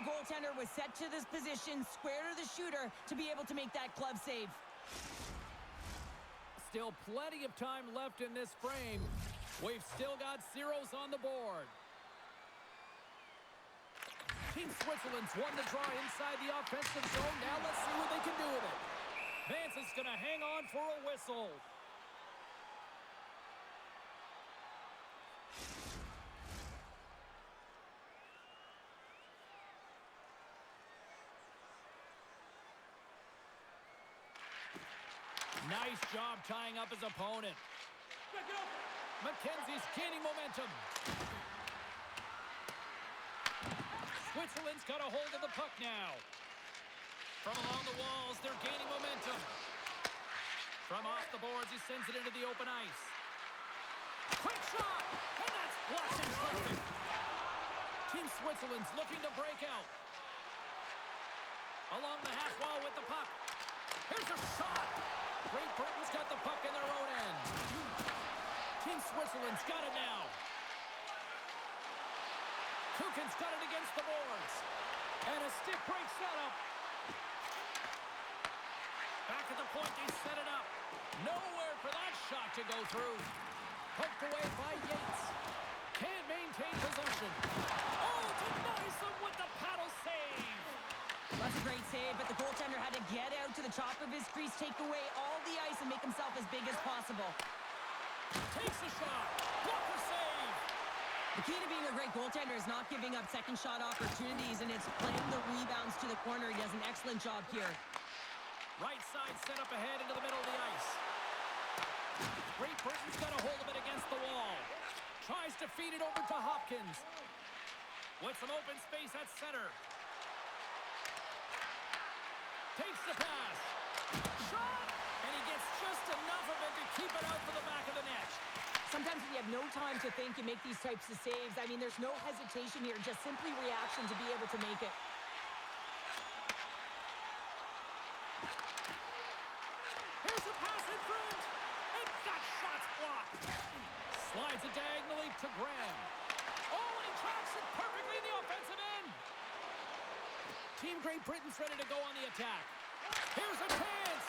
goaltender was set to this position, square to the shooter, to be able to make that glove save. Still plenty of time left in this frame. We've still got zeros on the board. Team Switzerland's won the draw inside the offensive zone. Now let's see what they can do with it. Vance is going to hang on for a whistle. Nice job tying up his opponent. McKenzie's gaining momentum. Switzerland's got a hold of the puck now. From along the walls, they're gaining momentum. From off the boards, he sends it into the open ice. Quick shot! And that's blocked and perfect. Team Switzerland's looking to break out. Along the half wall with the puck. Here's a shot! Great Britain's got the puck in their own end. Team Switzerland's got it now. Kukin's got it against the boards. And a stick break setup. Back at the point, they set it up. Nowhere for that shot to go through. Poked away by Yates. Can't maintain possession. Oh, denies them with the paddle save. That's a great save, but the goaltender had to get out to the top of his crease, take away all the ice, and make himself as big as possible. Takes a shot. Blocker save. The key to being a great goaltender is not giving up second shot opportunities, and it's playing the rebounds to the corner. He does an excellent job here. Right side set up ahead into the middle of the ice. Great Britain's got a hold of it against the wall. Tries to feed it over to Hopkins. With some open space at center. Takes the pass. Shot! And he gets just enough of it to keep it out for the back of the net. Sometimes when you have no time to think, you make these types of saves. I mean, there's no hesitation here, just simply reaction to be able to make it. Here's a pass in front. And that shot's blocked. Slides it diagonally to Graham. Oh, and he tracks it perfectly in the offensive end. Team Great Britain's ready to go on the attack. Here's a chance.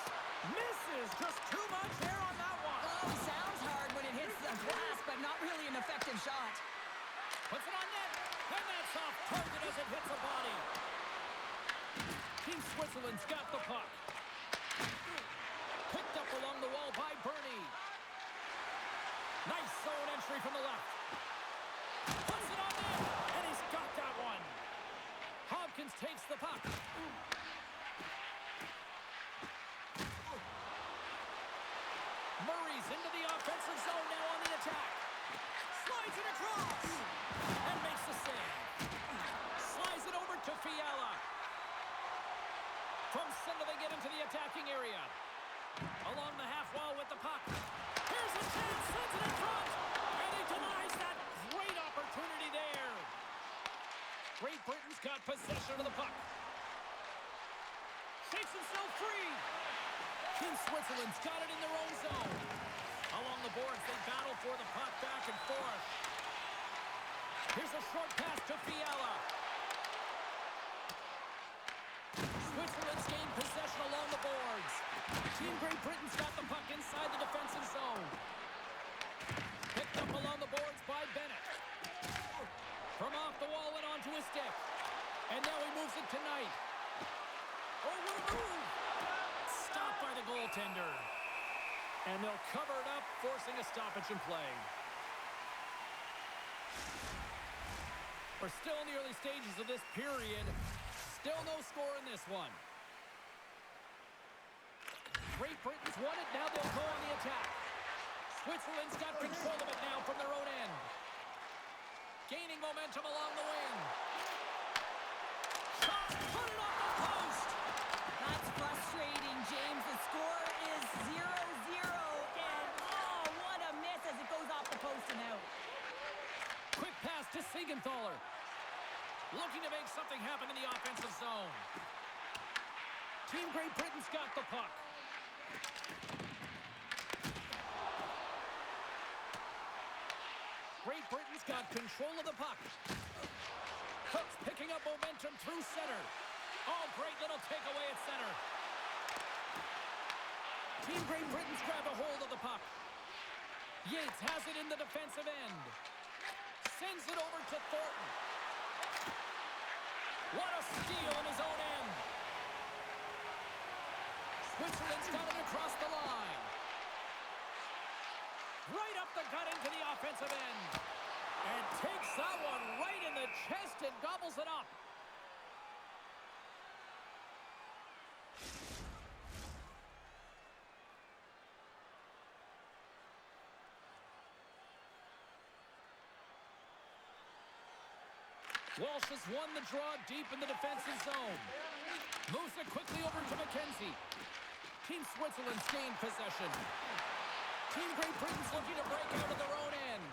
Misses just too much there on that one. Oh, sounds hard when it hits the glass, but not really an effective shot. Puts it on net. And that's off target as it hits a body. Team Switzerland's got the puck. Picked up along the wall by Bernie. Nice zone entry from the left. Puts it on net. And he's got that one. Hopkins takes the puck. Murray's into the offensive zone now on the attack. Slides it across. And makes the save. Slides it over to Fiala. From center they get into the attacking area. Along the half wall with the puck. Here's a chance. Sends it in front. And he denies that great opportunity there. Great Britain's got possession of the puck. Shakes himself free. Team Switzerland's got it in their own zone. Along the boards, they battle for the puck back and forth. Here's a short pass to Fiala. Switzerland's gained possession along the boards. Team Great Britain's got the puck inside the defensive zone. Picked up along the boards by Bennett. From off the wall and onto his stick. And now he moves it to Knight. Oh, what a move! Stopped by the goaltender. And they'll cover it up, forcing a stoppage in play. We're still in the early stages of this period. Still no score in this one. Great Britain's won it. Now they'll go on the attack. Switzerland's got control of it now from their own end. Gaining momentum along the wing. Shot! Put it off the post! That's frustrating, James. The score is 0-0. And, oh, what a miss as it goes off the post and out. Quick pass to Siegenthaler. Looking to make something happen in the offensive zone. Team Great Britain's got the puck. Great Britain's got control of the puck. Hooks Picking up momentum through center. Oh, great little takeaway at center. Team Great Britain's grabbed a hold of the puck. Yates has it in the defensive end. Sends it over to Thornton. What a steal in his own end. Switzerland's got it across the line. Right up the gut into the offensive end. And takes that one right in the chest and gobbles it up. Walsh has won the draw deep in the defensive zone. Moves it quickly over to McKenzie. Team Switzerland's gained possession. Team Great Britain's looking to break out of their own end.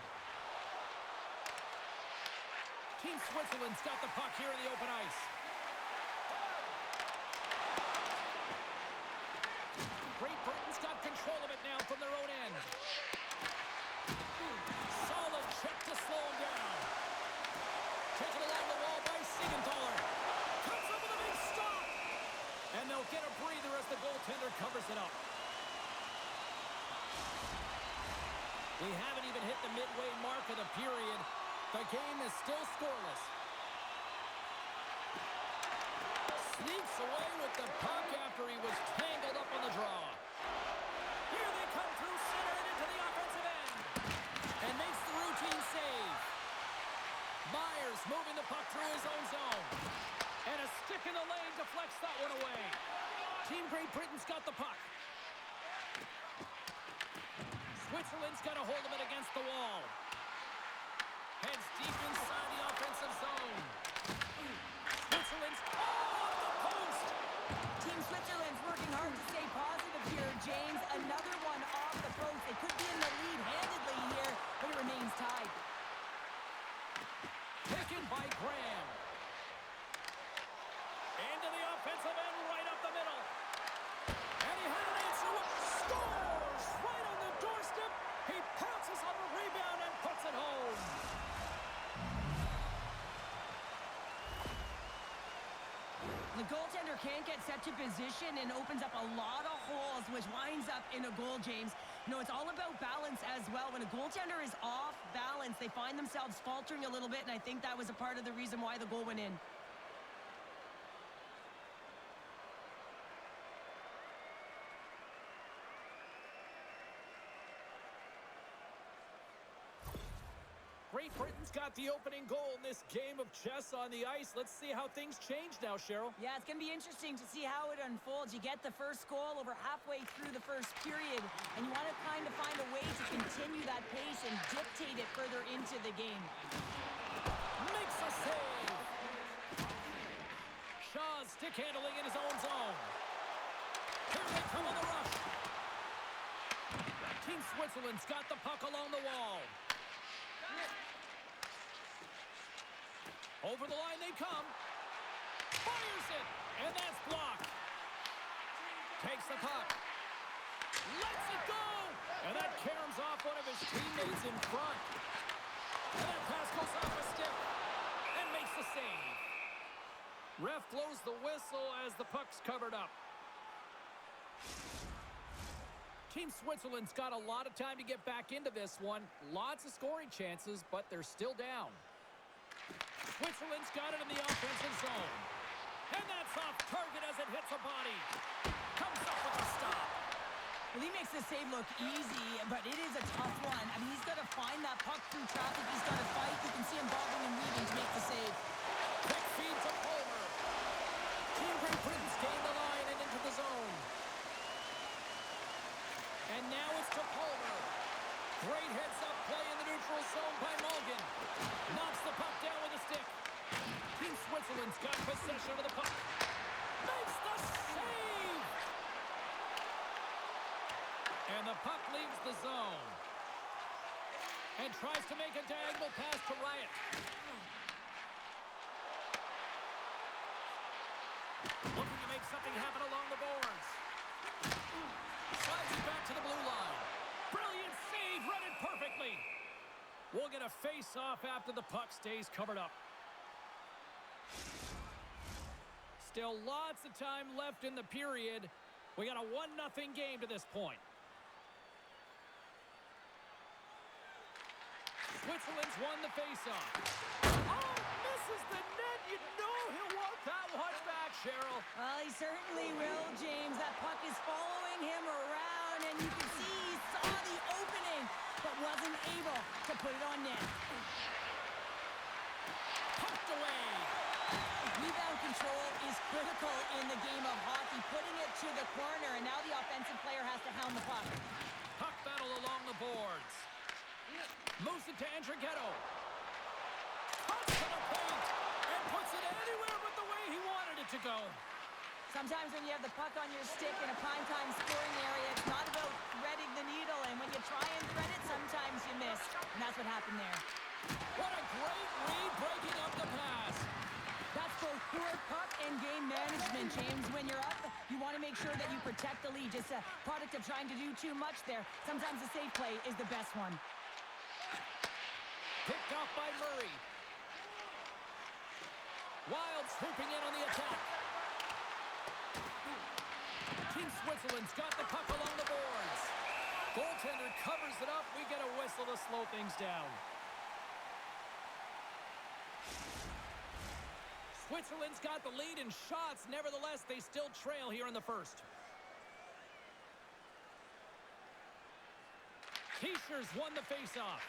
Team Switzerland's got the puck here in the open ice. Great Britain's got control of it now from their own end. Solid check to slow him down. Taken along the wall by Siegenthaler. Comes up with a big stop. And they'll get a breather as the goaltender covers it up. We haven't even hit the midway mark of the period. The game is still scoreless. Sneaks away with the puck after he was tangled up on the draw. Here they come through center and into the offensive end. And makes the routine save. Myers moving the puck through his own zone. And a stick in the lane deflects that one away. Team Great Britain's got the puck. Switzerland's got a hold of it against the wall. Heads deep inside the offensive zone. Switzerland's off the post. Team Switzerland's working hard to stay positive here, James. Another one off the post. They could be in the lead handedly here, but it remains tied. Taken by Graham. Into the offensive end, right up the middle. And he had an answer. Scores! Right on the doorstep. He pounces on the rebound and puts it home. The goaltender can't get set to position and opens up a lot of holes, which winds up in a goal, James. You know, it's all about balance as well. When a goaltender is off balance, they find themselves faltering a little bit, and I think that was a part of the reason why the goal went in. Great Britain's got the opening goal in this game of chess on the ice. Let's see how things change now, Cheryl. Yeah, it's going to be interesting to see how it unfolds. You get the first goal over halfway through the first period, and you want to kind of find a way to continue that pace and dictate it further into the game. Makes a save. Shaw's stick handling in his own zone. Here they come on the rush. Team Switzerland's got the puck along the wall. Over the line they come. Fires it, and that's blocked. Takes the puck. Lets it go. And that caroms off one of his teammates in front. And that pass goes off a stick and makes the save. Ref blows the whistle as the puck's covered up. Team Switzerland's got a lot of time to get back into this one. Lots of scoring chances, but they're still down. Switzerland's got it in the offensive zone. And that's off target as it hits a body. Comes up with a stop. Well, he makes the save look easy, but it is a tough one. I mean, he's got to find that puck through traffic. He's got to fight. You can see him bobbing and weaving to make the save. Quick feed to Palmer. Team Great Britain's gained the line and into the zone. And now it's to Palmer. Great heads-up play in the neutral zone by Malgin. Knocks the puck down with a stick. Team Switzerland's got possession of the puck. Makes the save! And the puck leaves the zone. And tries to make a diagonal pass to Riot. Looking to make something happen along the boards. Slides it back to the blue line. Brilliant save, read it perfectly. We'll get a face-off after the puck stays covered up. Still lots of time left in the period. We got a 1-0 game to this point. Switzerland's won the faceoff. Oh, misses the net. You know he'll want that one back, Cheryl. Well, he certainly will, James. That puck is following him around, and you can see he saw the opening, but wasn't able to put it on net. Pumped away. Rebound control is critical in the game of hockey, putting it to the corner, and now the offensive player has to hound the puck. Puck battle along the boards. Moves it to Andrighetto. Pucks to the paint and puts it anywhere but the way he wanted it to go. Sometimes when you have the puck on your stick in a primetime scoring area, it's not about threading the needle, and when you try and thread it, sometimes you miss, and that's what happened there. What a great read breaking up the pass. That's both poor puck and game management, James. When you're up, you want to make sure that you protect the lead. Just a product of trying to do too much there. Sometimes the safe play is the best one. Picked off by Murray. Wild swooping in on the attack. Team Switzerland's got the puck along the boards. Goaltender covers it up. We get a whistle to slow things down. Switzerland's got the lead in shots. Nevertheless, they still trail here in the first. Heischer's won the faceoff.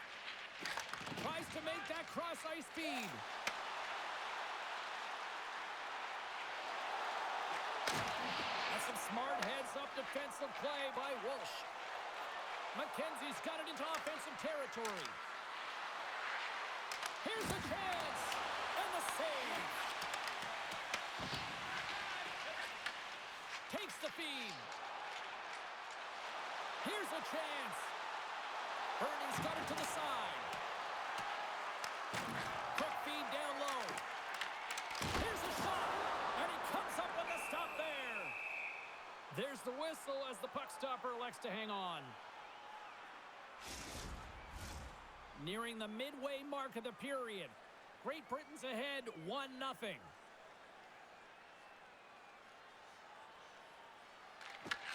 Tries to make that cross-ice feed. That's some smart heads-up defensive play by Walsh. McKenzie's got it into offensive territory. Here's a chance. And the save. Takes the feed. Here's a chance. Bernie's got it to the side. Quick feed down low. Here's a shot. And he comes up with a stop there. There's the whistle as the puck stopper elects to hang on. Nearing the midway mark of the period. Great Britain's ahead 1-0.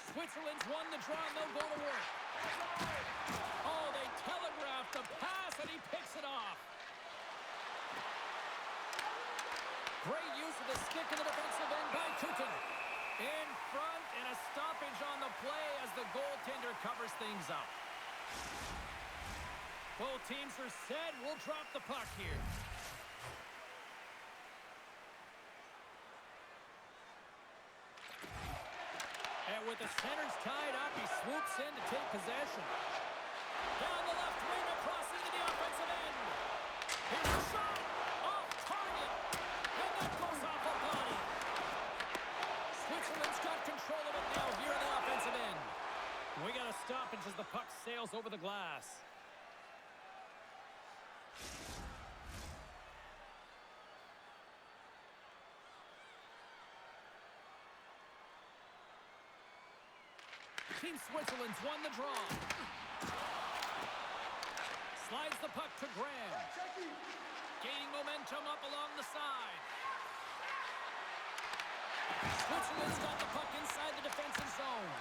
Switzerland's won the draw and they'll go to work. Oh, they telegraphed the pass and he picks it off. Great use of the stick in the defensive end by Kukin. In front and a stoppage on the play as the goaltender covers things up. Both teams are set. We'll drop the puck here. And with the centers tied up, he swoops in to take possession. Down the left wing, across into the offensive end. Here's a shot off target. And that goes off a body. Switzerland's got control of it now here in the offensive end. We got a stoppage as the puck sails over the glass. Team Switzerland's won the draw. Slides the puck to Graham. Gaining momentum up along the side. Switzerland's got the puck inside the defensive zone.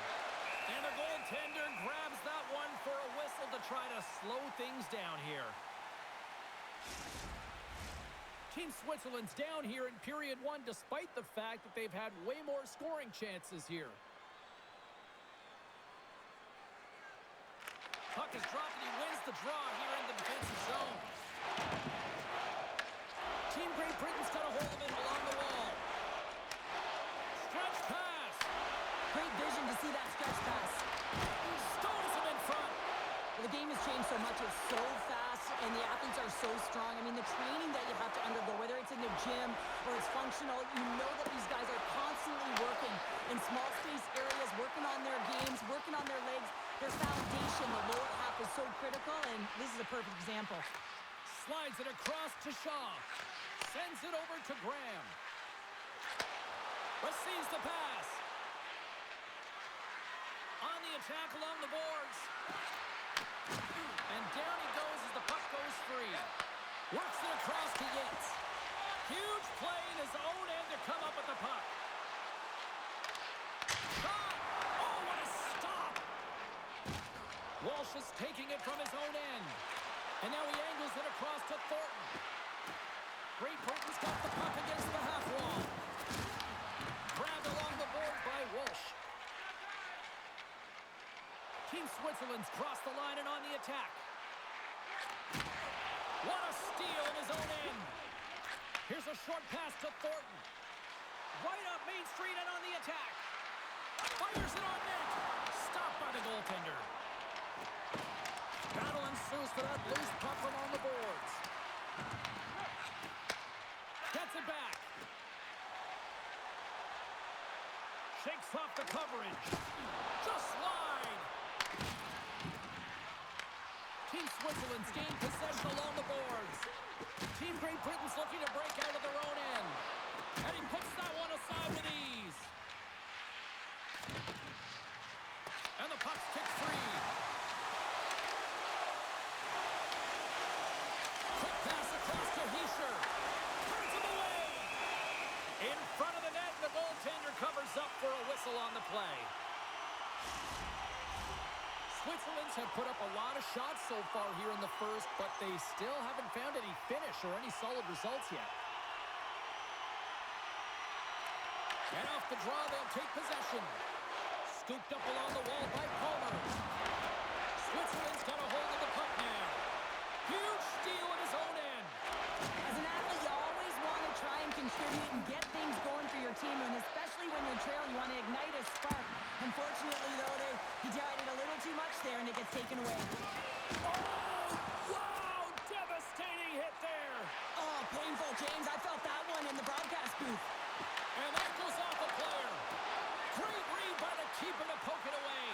And the goaltender grabs that one for a whistle to try to slow things down here. Team Switzerland's down here in period one despite the fact that they've had way more scoring chances here. Puck is dropped and he wins the draw here in the defensive zone. Team Great Britain's got a hold of it along the wall. Stretch pass. Great vision to see that stretch pass. He stones him in front. Well, the game has changed so much. It's so fast, and the athletes are so strong. I mean, the training that you have to undergo, whether it's in the gym or it's functional, you know that these guys are constantly working in small space areas, working on their games, working on their legs. Their foundation, the lower half, is so critical, and this is a perfect example. Slides it across to Shaw. Sends it over to Graham. Receives the pass. On the attack along the boards. And down he goes as the puck goes free. Works it across to Yates. Huge play in his own end to come up with the puck. Puck's taking it from his own end. And now he angles it across to Thornton. Great Britain's got the puck against the half wall. Grabbed along the board by Walsh. Team Switzerland's crossed the line and on the attack. What a steal in his own end. Here's a short pass to Thornton. Right up Main Street and on the attack. Fires it on net. Stopped by the goaltender. Battle ensues for that loose puck from on the boards. Gets it back. Shakes off the coverage. Just slide. Team Switzerland's gained possession along the boards. Team Great Britain's looking to break out of their own end. And he puts that one aside with ease. And the puck's kicked free. Quick pass across to Heischer. Turns him away. In front of the net, the goaltender covers up for a whistle on the play. Switzerland's have put up a lot of shots so far here in the first, but they still haven't found any finish or any solid results yet. And off the draw, they'll take possession. Scooped up along the wall by Palmer. Switzerland's got a hold of the puck now. Huge steal in his own end. As an athlete, you always want to try and contribute and get things going for your team, and especially when you're trailing, you want to ignite a spark. Unfortunately, though, he tried it a little too much there, and it gets taken away. Oh, wow! Devastating hit there. Oh, painful, James. I felt that one in the broadcast booth. And that goes off a player. Great read by the keeper to poke it away.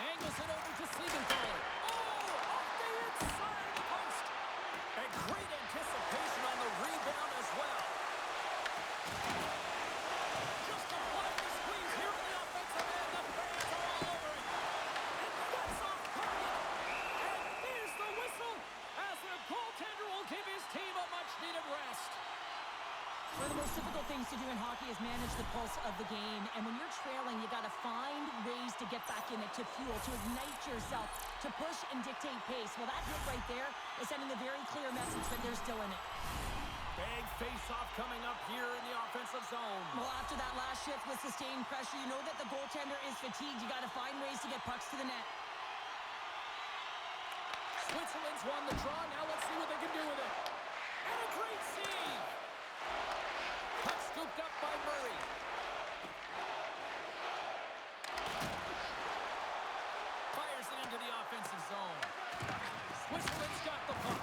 Angles it over to Siegenthaler. Oh, off the inside of the post. And great anticipation on the rebound as well. Just a bloody squeeze here in the offensive end. The fans are all over it. And that's off target. And there's the whistle as the goaltender will give his team a much-needed rest. One of the most difficult things to do in hockey is manage the pulse of the game. And when you're trailing, you got to find ways to get back in it, to fuel, to ignite yourself, to push and dictate pace. Well, that hit right there is sending a very clear message that they're still in it. Big face-off coming up here in the offensive zone. Well, after that last shift with sustained pressure, you know that the goaltender is fatigued. You got to find ways to get pucks to the net. Switzerland's won the draw. Now let's see what they can do with it. And a great save. Puck scooped up by Murray. Fires it into the offensive zone. Switzerland's got the puck.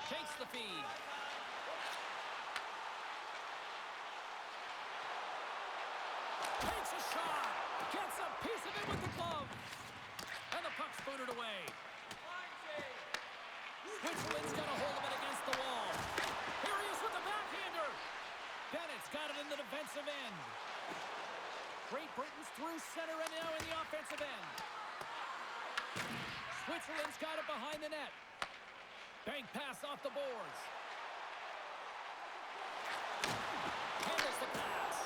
Takes the feed. Takes a shot. Gets a piece of it with the glove. And the puck's booted away. Switzerland's got a hold of it against the wall. Here he is with the backhander. Bennett's got it in the defensive end. Great Britain's through center and now in the offensive end. Switzerland's got it behind the net. Bank pass off the boards. Handles the pass.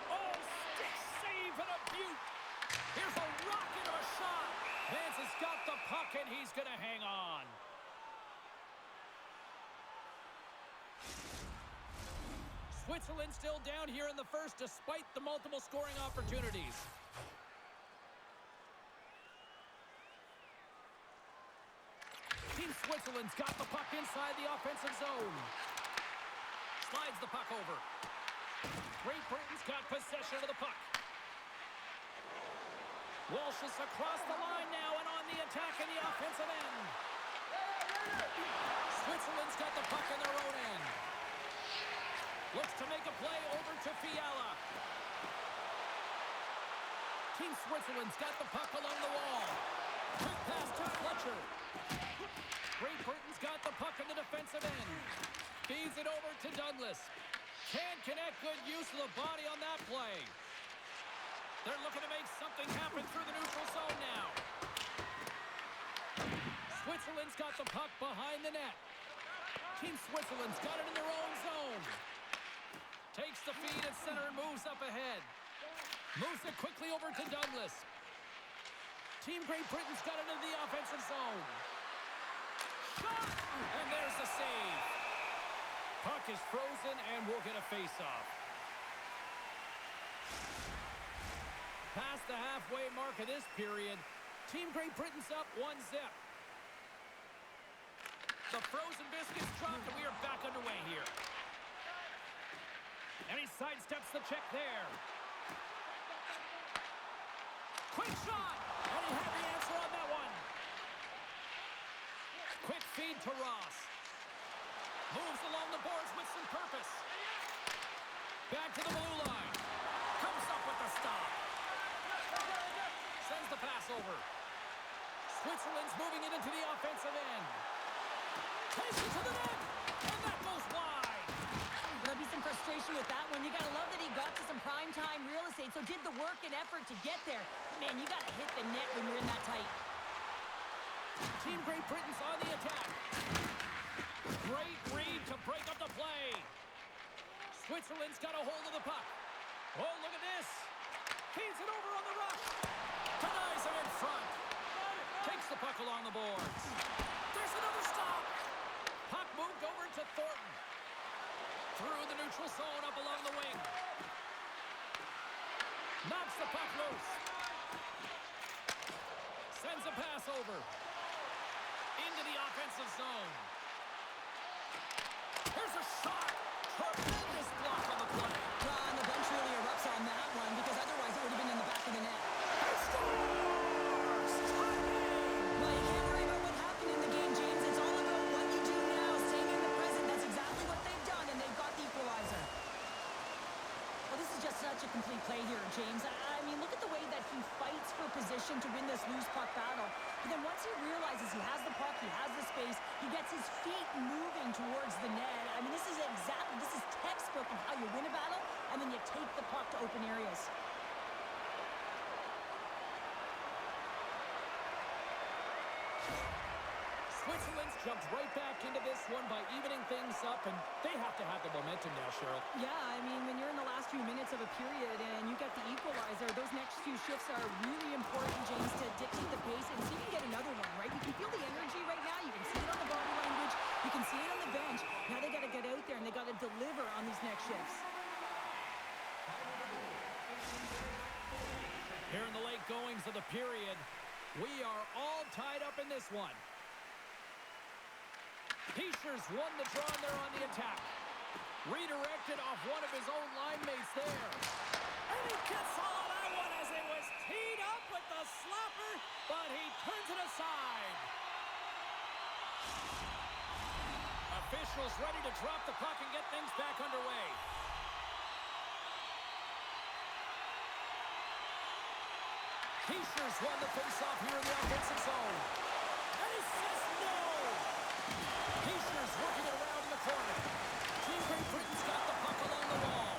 Oh, stick save and a beaut. Here's a rocket of a shot. Vance has got the puck and he's going to hang on. Switzerland still down here in the first despite the multiple scoring opportunities. Team Switzerland's got the puck inside the offensive zone. Slides the puck over. Great Britain's got possession of the puck. Walsh is across the line now and on the attack in the offensive end. Switzerland's got the puck in their own end. Looks to make a play over to Fiala. Team Switzerland's got the puck along the wall. Quick pass to Fletcher. Great Britain's got the puck in the defensive end. Feeds it over to Douglas. Can't connect. Good use of the body on that play. They're looking to make something happen through the neutral zone now. Switzerland's got the puck behind the net. Team Switzerland's got it in their own zone. Takes the feed at center and moves up ahead. Moves it quickly over to Douglas. Team Great Britain's got it into the offensive zone. Shot! And there's the save. Puck is frozen, and we'll get a face-off. Past the halfway mark of this period, Team Great Britain's up 1-0. The frozen biscuits dropped, and we are back underway here. And he sidesteps the check there. Quick shot! And he had the answer on that one. Quick feed to Ross. Moves along the boards with some purpose. Back to the blue line. Comes up with the stop. Sends the pass over. Switzerland's moving it into the offensive end. Takes it to the net. And that goes wide. There'll be some frustration with that one. You got to love that he got to some primetime real estate, so did the work and effort to get there. Man, you got to hit the net when you're in that tight. Team Great Britain's on the attack. Great read to break up the play. Switzerland's got a hold of the puck. Oh, look at this. Feeds it over on the rush. Denies him in front. Takes the puck along the boards. There's another stop. Puck moved over to Thornton. Through the neutral zone up along the wing. Knocks the puck loose. Sends a pass over. Into the offensive zone. Here's a shot. Tremendous block on the play. And the bench really erupts on that one, because otherwise it would have been in the back of the net. He scores! Well, you can't worry about what happened in the game, James. It's all about what you do now, staying in the present. That's exactly what they've done, and they've got the equalizer. Well, this is just such a complete play here, James. I mean, look at the way that he fights for position to win this loose puck battle. But then once he realizes he has the puck, he has the space, he gets his feet moving towards the net. I mean, this is textbook of how you win a battle, and then you take the puck to open areas. Switzerland's jumped right back into this one by evening things up, and they have to have the momentum now, Cheryl. Yeah, I mean, when you're in the last few minutes of a period and you get the equalizer, those next few shifts are really important, James, to dictate the pace and see if you can get another one, right? You can feel the energy right now. You can see it on the body language. You can see it on the bench. Now they got to get out there and they got to deliver on these next shifts. Here in the late goings of the period, we are all tied up in this one. Heischer's won the draw there on the attack. Redirected off one of his own line mates there. And he gets all of that one as it was teed up with the slapper, but he turns it aside. Officials ready to drop the puck and get things back underway. Heischer's won the faceoff here in the offensive zone. And he says no! Heischer's working it around in the corner. Team Great Britain's got the puck along the wall.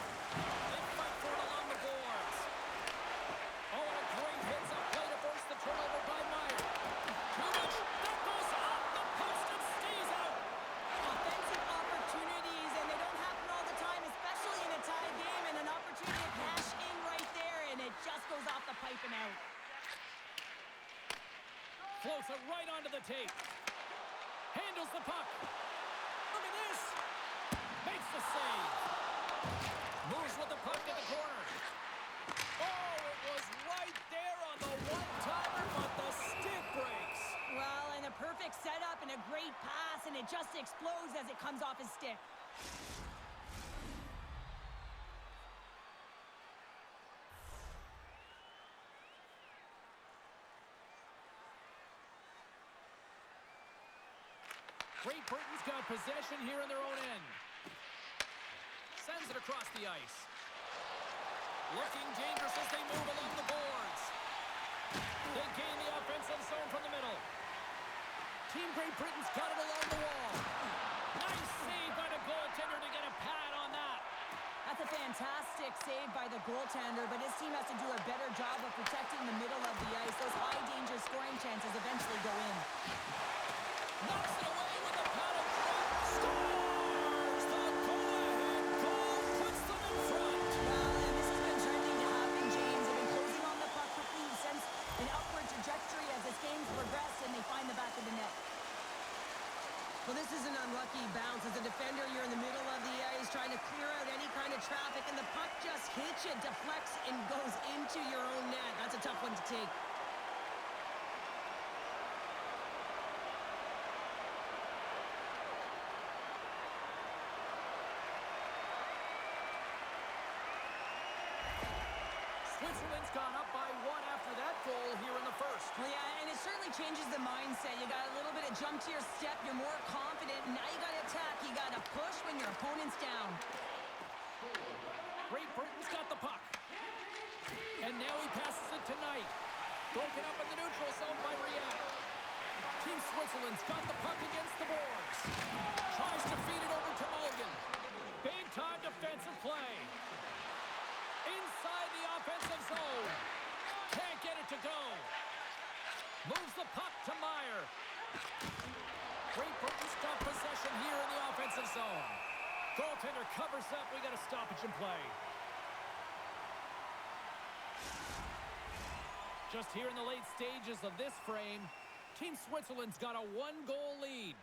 They fight for it along the boards. Oh, and a great heads-up play to force the turnover by Meyer. Too much. That goes off the post and stays out. Offensive opportunities, and they don't happen all the time, especially in a tie game, and an opportunity to cash in right there, and it just goes off the pipe and out. Floats it right onto the tape. Handles the puck. Look at this. Makes the save. Moves with the puck in the corner. Oh, it was right there on the one-timer, but the stick breaks. Well, and a perfect setup and a great pass, and it just explodes as it comes off his stick. Great Britain's got possession here in their own end. Sends it across the ice. Looking dangerous as they move along the boards. They gain the offensive zone from the middle. Team Great Britain's got it along the wall. Nice save by the goaltender to get a pad on that. That's a fantastic save by the goaltender, but his team has to do a better job of protecting the middle of the ice. Those high-danger scoring chances eventually go in. Knocks it away with a pad of drop. Scores! The go-ahead goal puts them in front. Well, and this has been trending to happen, James. They've been closing on the puck quickly. He sends an upward trajectory out any kind of traffic, and the puck just hits you, deflects, and goes into your own net. That's a tough one to take. Switzerland's gone up by 1 after that goal here in the first. Well, yeah, and it certainly changes the mindset. You got a little bit of jump to your step. You're more confident. Now you got to attack. You got to push when your opponent's down. Great Britain's got the puck. And now he passes it to Knight. Broken up in the neutral zone by Riad. Team Switzerland's got the puck against the boards. Tries to feed it over to Mulligan. Big time defensive play. Inside the offensive zone. Can't get it to go. Moves the puck to Meyer. Great Britain's got possession here in the offensive zone. Goaltender covers up. We got a stoppage in play. Just here in the late stages of this frame, Team Switzerland's got a 1-goal lead.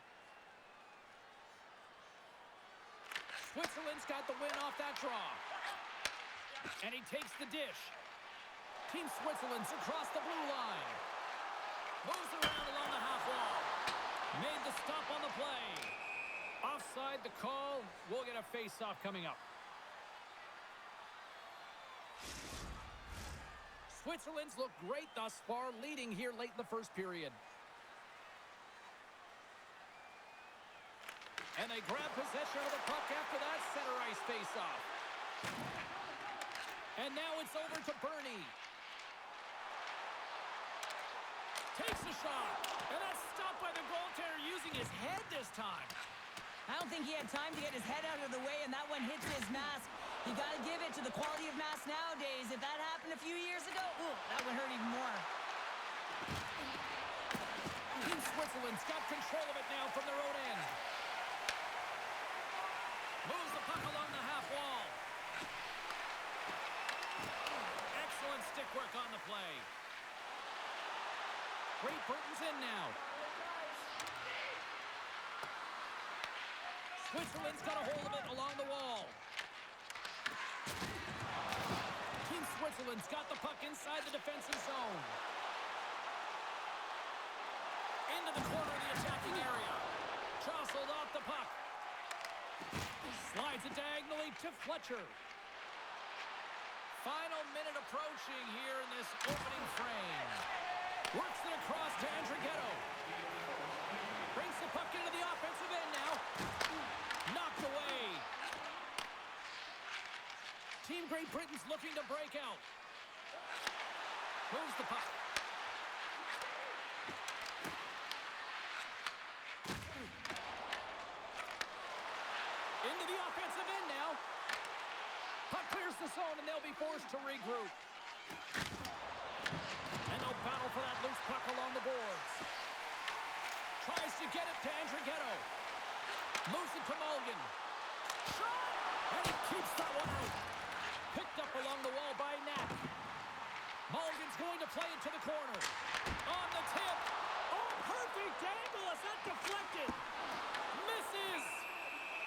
Switzerland's got the win off that draw. And he takes the dish. Team Switzerland's across the blue line. Moves around along the half wall. Made the stop on the play. Offside the call. We'll get a face-off coming up. Switzerland's looked great thus far, leading here late in the first period. And they grab possession of the puck after that center ice face-off. And now it's over to Bernie. Takes a shot. And that's stopped by the goaltender using his head this time. I don't think he had time to get his head out of the way, and that one hits his mask. You got to give it to the quality of mask nowadays. If that happened a few years ago, ooh, that would hurt even more. Team Switzerland's got control of it now from their own end. Moves the puck along the half wall. Excellent stick work on the play. Great Britain's in now. Switzerland's got a hold of it along the wall. Team Switzerland's got the puck inside the defensive zone. Into the corner of the attacking area. Jostled off the puck. Slides it diagonally to Fletcher. Final minute approaching here in this opening frame. Works it across to Andrighetto. Brings the puck into the offensive end now. Knocked away. Team Great Britain's looking to break out. Moves the puck. Into the offensive end now. Puck clears the zone and they'll be forced to regroup. And they'll battle for that loose puck along the boards. Tries to get it to Andrighetto. Moves it to Mulligan. Shot! And he keeps that one out. Picked up along the wall by Knapp. Mulligan's going to play it to the corner. On the tip. Oh, perfect angle. Is that deflected? Misses.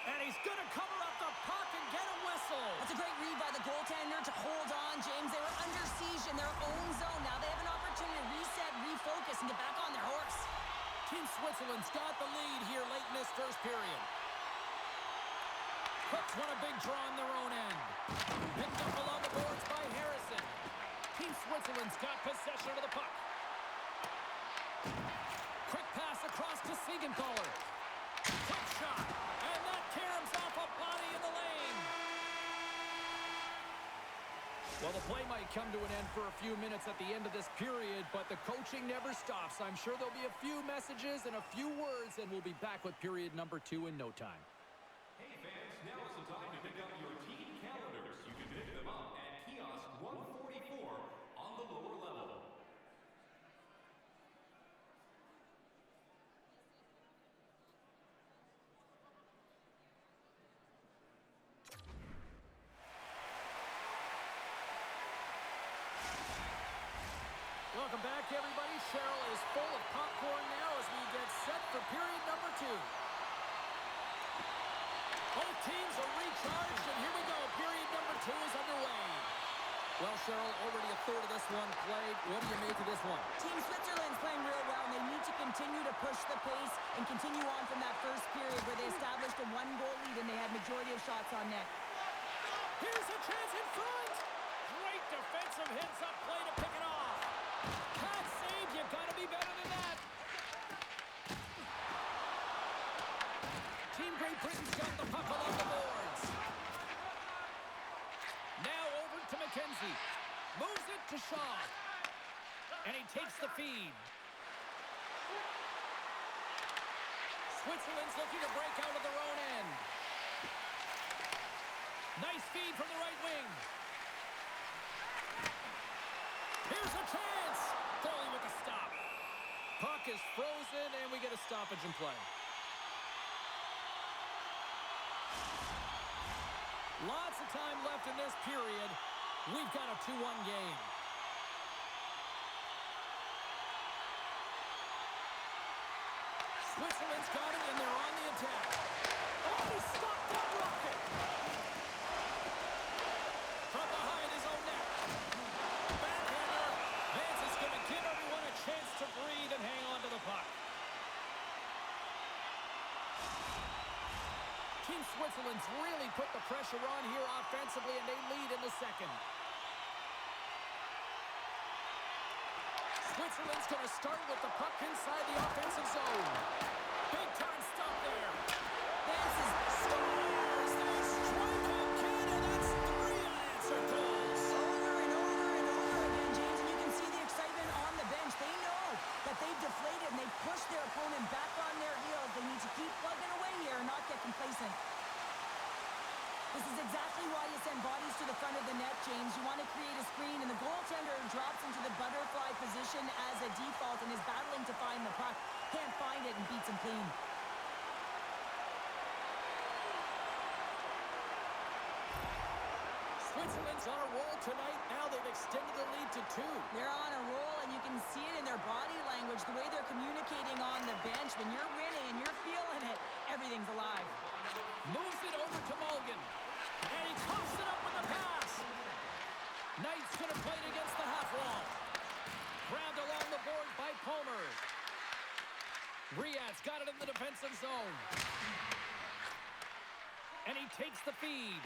And he's going to cover up the puck and get a whistle. That's a great read by the goaltender to hold on, James. They were under siege in their own zone. Now they have an opportunity to reset, refocus, and get back on their horse. Team Switzerland's got the lead here late in this first period. Pucks want a big draw on their own end. Picked up along the boards by Harrison. Team Switzerland's got possession of the puck. Quick pass across to Siegenthaler. Quick shot. And that caroms off a body in the lane. Well, the play might come to an end for a few minutes at the end of this period, but the coaching never stops. I'm sure there'll be a few messages and a few words, and we'll be back with period number 2 in no time. Hey fans, now is the time to pick up your team calendars. You can pick them up at kiosk 144 on the lower level. Welcome back, everybody. Cheryl is full of popcorn now as we get set for period number 2. Oh, teams are recharged, and here we go. Period number 2 is underway. Well, Cheryl, already a third of this one played. What do you make of this one? Team Switzerland's playing real well, and they need to continue to push the pace and continue on from that first period where they established a 1-goal lead and they had majority of shots on net. Here's a chance in front. Great defensive heads-up play to pick it off. Can't save. You got to be better than that. Team Great Britain's got the puck along the boards. Now over to McKenzie. Moves it to Shaw. And he takes the feed. Switzerland's looking to break out of their own end. Nice feed from the right wing. Here's a chance. Foley with the stop. Puck is frozen, and we get a stoppage in play. Lots of time left in this period. We've got a 2-1 game. Switzerland's got it, and they're on the attack. Oh, he stopped that rocket! From behind his own net. Backhander. Vance is going to give everyone a chance to breathe and hang on to the puck. Team Switzerland's really put the pressure on here offensively, and they lead in the second. Switzerland's going to start with the puck inside the offensive zone. Big time stop there. Vance Scores! They strike again, and that's 3 unanswered goals. over and over and over again, James, and you can see the excitement on the bench. They know that they've deflated and they've pushed their opponent back on their heels. They need to keep plugging away here and not get complacent. This is exactly why you send bodies to the front of the net, James. You want to create a screen, and the goaltender drops into the butterfly position as a default and is battling to find the puck. Can't find it and beats him clean. Switzerland's on a roll tonight. Now they've extended the lead to 2. They're on a roll, and you can see it in their body language, the way they're communicating on the bench. When you're winning and you're feeling it, everything's alive. Moves it over to Mulligan. And he coughs it up with the pass. Knight's going to play it against the half wall. Grabbed along the board by Palmer. Riyad's got it in the defensive zone. And he takes the feed.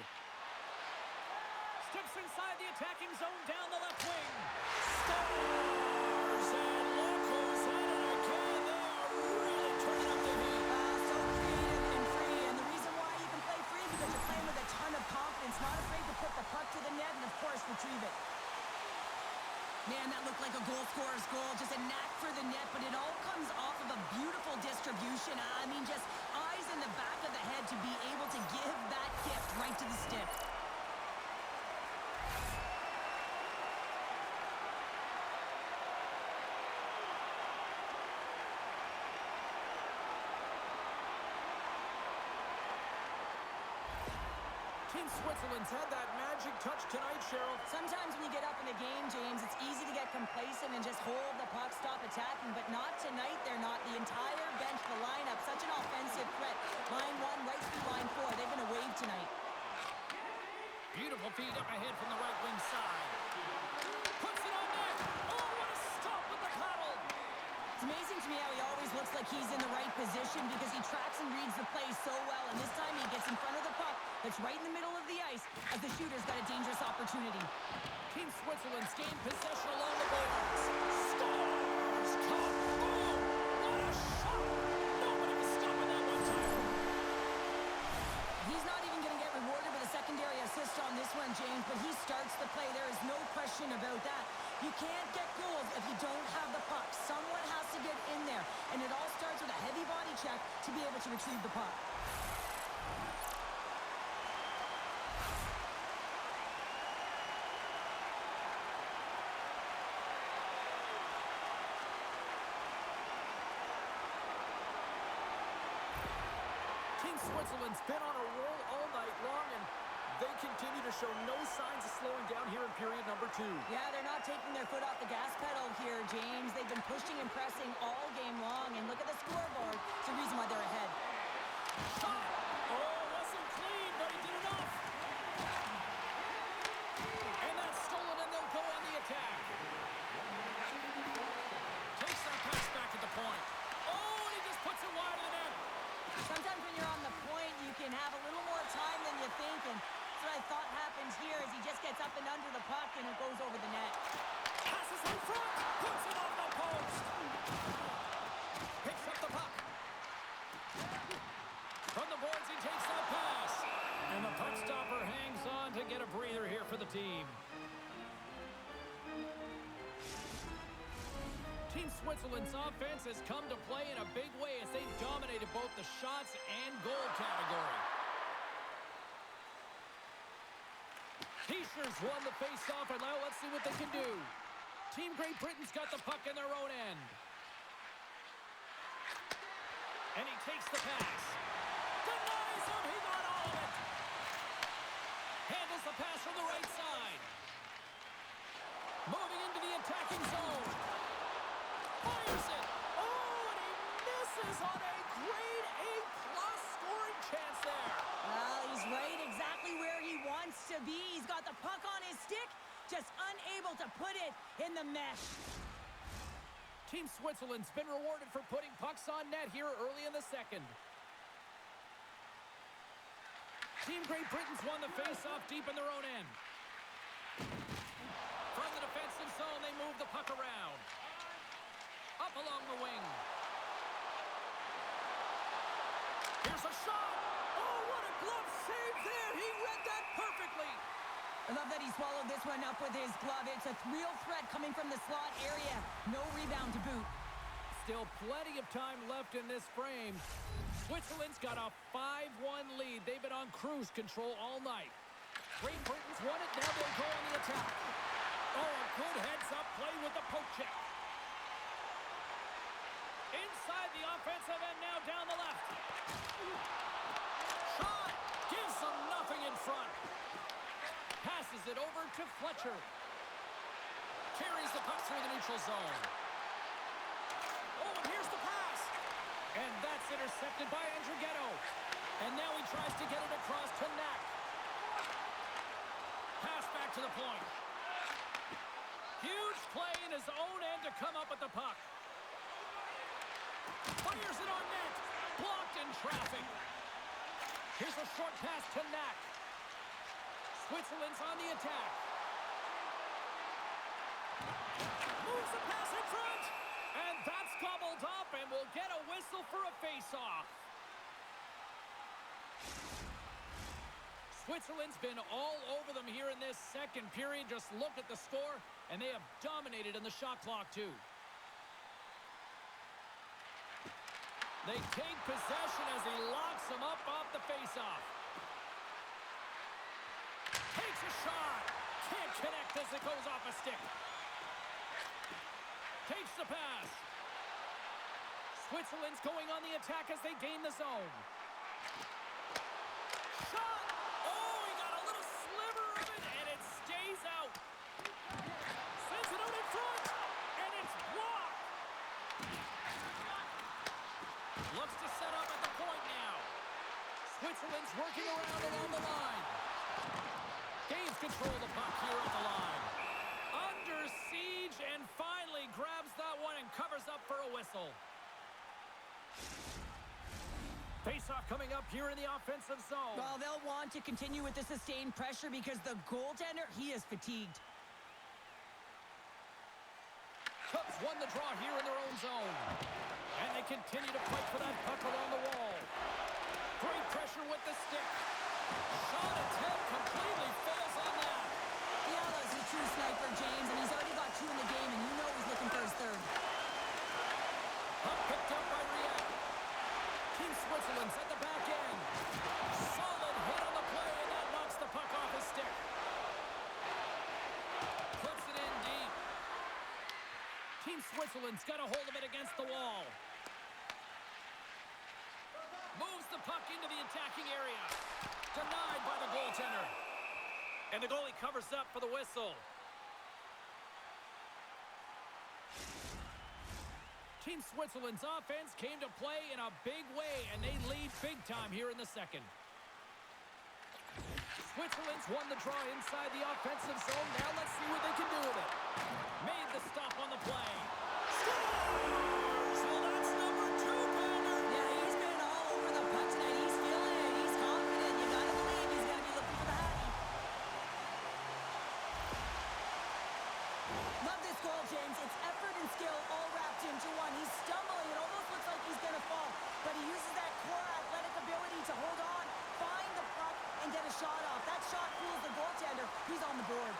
Steps inside the attacking zone down the left wing. Scores! And look who's at it again. They are really turning up the heat. So creative and free, and the reason why you can play free because you're playing with a ton of confidence, not afraid to put the puck to the net and, of course, retrieve it. Man, that looked like a goal scorer's goal, just a knack for the net, but it all comes off of a beautiful distribution. I mean, just eyes in the back of the head to be able to give that gift right to the stick. Team Switzerland's had that magic touch tonight, Cheryl. Sometimes when you get up in a game, James, it's easy to get complacent and just hold the puck, stop attacking, but not tonight. They're not. The entire bench, the lineup, such an offensive threat. Line 1, right through line 4. They're going to wave tonight. Beautiful feed up ahead from the right wing side. Puts it on net. Oh, what a stop with the paddle. It's amazing to me how he always looks like he's in the right position because he tracks and reads the play so well, and this time he gets in front of the puck that's right in the middle of the ice as the shooter's got a dangerous opportunity. Team Switzerland's gained possession along the boards. Scores! Kaboom! What a shot! Nobody was stopping that one time. He's not even going to get rewarded with a secondary assist on this one, James, but he starts the play. There is no question about that. You can't get goals if you don't have the puck. Someone has to get in there, and it all starts with a heavy body check to be able to retrieve the puck. Team Switzerland's been on a roll all night long, and they continue to show no signs of slowing down here in period number 2. Yeah, they're not taking their foot off the gas pedal here, James. They've been pushing and pressing all game long, and look at the scoreboard. It's the reason why they're ahead. Shot! Oh, wasn't clean. happens here as he just gets up and under the puck and it goes over the net. Passes in front. Puts it off the post. Picks up the puck. From the boards, he takes that pass. And the puck stopper hangs on to get a breather here for the team. Team Switzerland's offense has come to play in a big way as they dominated both the shots and goal category. T-shirts won the face-off, and now let's see what they can do. Team Great Britain's got the puck in their own end. And he takes the pass. Denies him, he got all of it. Handles the pass from the right side. Moving into the attacking zone. Fires it. Oh, and he misses on a grade A-plus scoring chance there. Well, he's right exactly where he wants to be. He's got the puck on his stick, just unable to put it in the mesh. Team Switzerland's been rewarded for putting pucks on net here early in the second. Team Great Britain's won the face-off deep in their own end. From the defensive zone, they move the puck around. Up along the wing. Here's a shot. Oh, what a glove save there. He read that perfectly. I love that he swallowed this one up with his glove. It's a real threat coming from the slot area. No rebound to boot. Still plenty of time left in this frame. Switzerland's got a 5-1 lead. They've been on cruise control all night. Great Britain's won it. Now they'll go on the attack. Oh, a good heads-up play with the poke check. Inside the offensive end now down the left. Shot! Gives them nothing in front. Passes it over to Fletcher. Carries the puck through the neutral zone. Oh, and here's the pass. And that's intercepted by Andrighetto. And now he tries to get it across to Knack. Pass back to the point. Huge play in his own end to come up with the puck. Fires it on net. Blocked in traffic. Here's a short pass to Knack. Switzerland's on the attack. Moves the pass in front. And that's gobbled up and will get a whistle for a face-off. Switzerland's been all over them here in this second period. Just look at the score, and they have dominated in the shot clock, too. They take possession as he locks them up off the faceoff. Takes a shot. Can't connect as it goes off a stick. Takes the pass. Switzerland's going on the attack as they gain the zone. Shot! Oh, he got a little sliver of it, and it stays out. Sends it out in front, and it's blocked. Looks to set up at the point now. Switzerland's working around along the line. Gains control of the puck here at the line. Under siege and finally grabs that one and covers up for a whistle. Face-off coming up here in the offensive zone. Well, they'll want to continue with the sustained pressure because the goaltender, he is fatigued. Cubs won the draw here in their own zone. And they continue to fight for that puck along the wall. Great pressure with the stick. Shot attempt completely fails on that. Fiala's a true sniper, James, and he's already got 2 in the game, and you know he's looking for his third. Puck picked up by Riek. Team Switzerland's at the back end. Solid hit on the play, and that knocks the puck off his stick. Puts it in deep. Team Switzerland's got a hold of it against the wall. Moves the puck into the attacking area. Denied by the goaltender. And the goalie covers up for the whistle. Team Switzerland's offense came to play in a big way, and they lead big time here in the second. Switzerland's won the draw inside the offensive zone. Now let's see what they can do with it. Made the stop on the play. Scores! Well, that's number 2, Bender. Yeah, he's been all over the puck tonight. He's feeling it. He's confident. You gotta believe he's gonna be looking for the happy. 1-1. He's stumbling. It almost looks like he's going to fall. But he uses that core athletic ability to hold on, find the puck, and get a shot off. That shot fools the goaltender. He's on the board.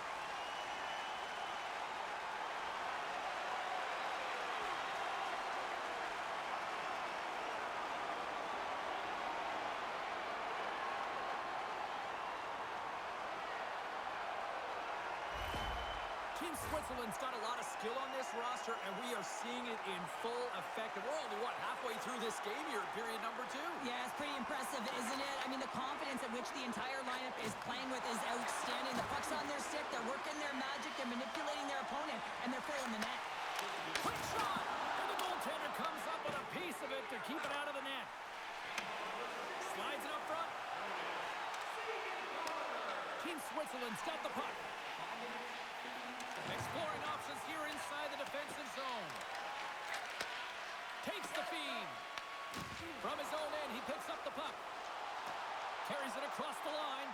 Team Switzerland's got a lot of skill on this roster, and we are seeing it in full effect. And we're only, halfway through this game here, period number 2? Yeah, it's pretty impressive, isn't it? I mean, the confidence at which the entire lineup is playing with is outstanding. The puck's on their stick, they're working their magic, they're manipulating their opponent, and they're filling the net. Quick shot! And the goaltender comes up with a piece of it to keep it out of the net. Slides it up front. Team Switzerland's got the puck. Exploring options here inside the defensive zone. Takes the feed. From his own end, he picks up the puck. Carries it across the line.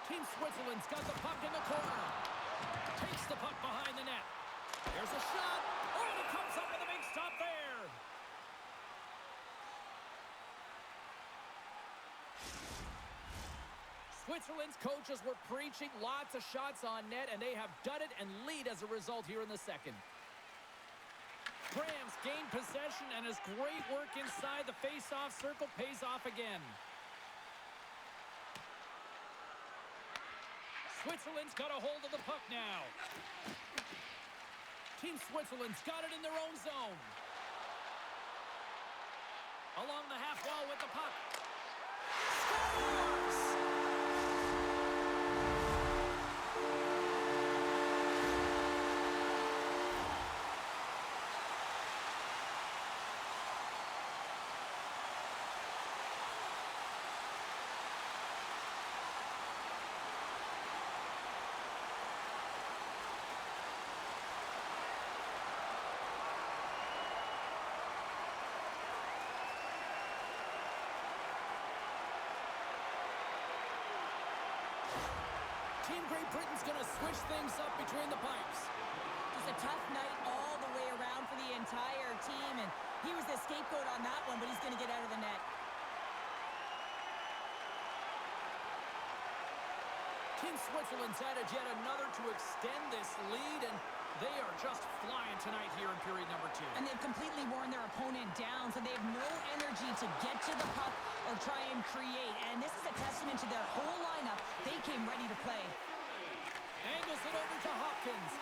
Team Switzerland's got the puck in the corner. Takes the puck behind the net. There's a shot. Oh, and it comes up with a big stop there. Switzerland's coaches were preaching lots of shots on net, and they have done it and lead as a result here in the second. Rams gain possession, and his great work inside the face-off circle pays off again. Switzerland's got a hold of the puck now. Team Switzerland's got it in their own zone. Along the half wall with the puck. Scores! Team Great Britain's going to switch things up between the pipes. Just a tough night all the way around for the entire team, and he was the scapegoat on that one, but he's going to get out of the net. Team Switzerland's added yet another to extend this lead, and they are just flying tonight here in period number 2. And they've completely worn their opponent down, so they have no energy to get to the puck or try and create. And this is a testament to their whole lineup. They came ready to play. Angles it over to Hopkins.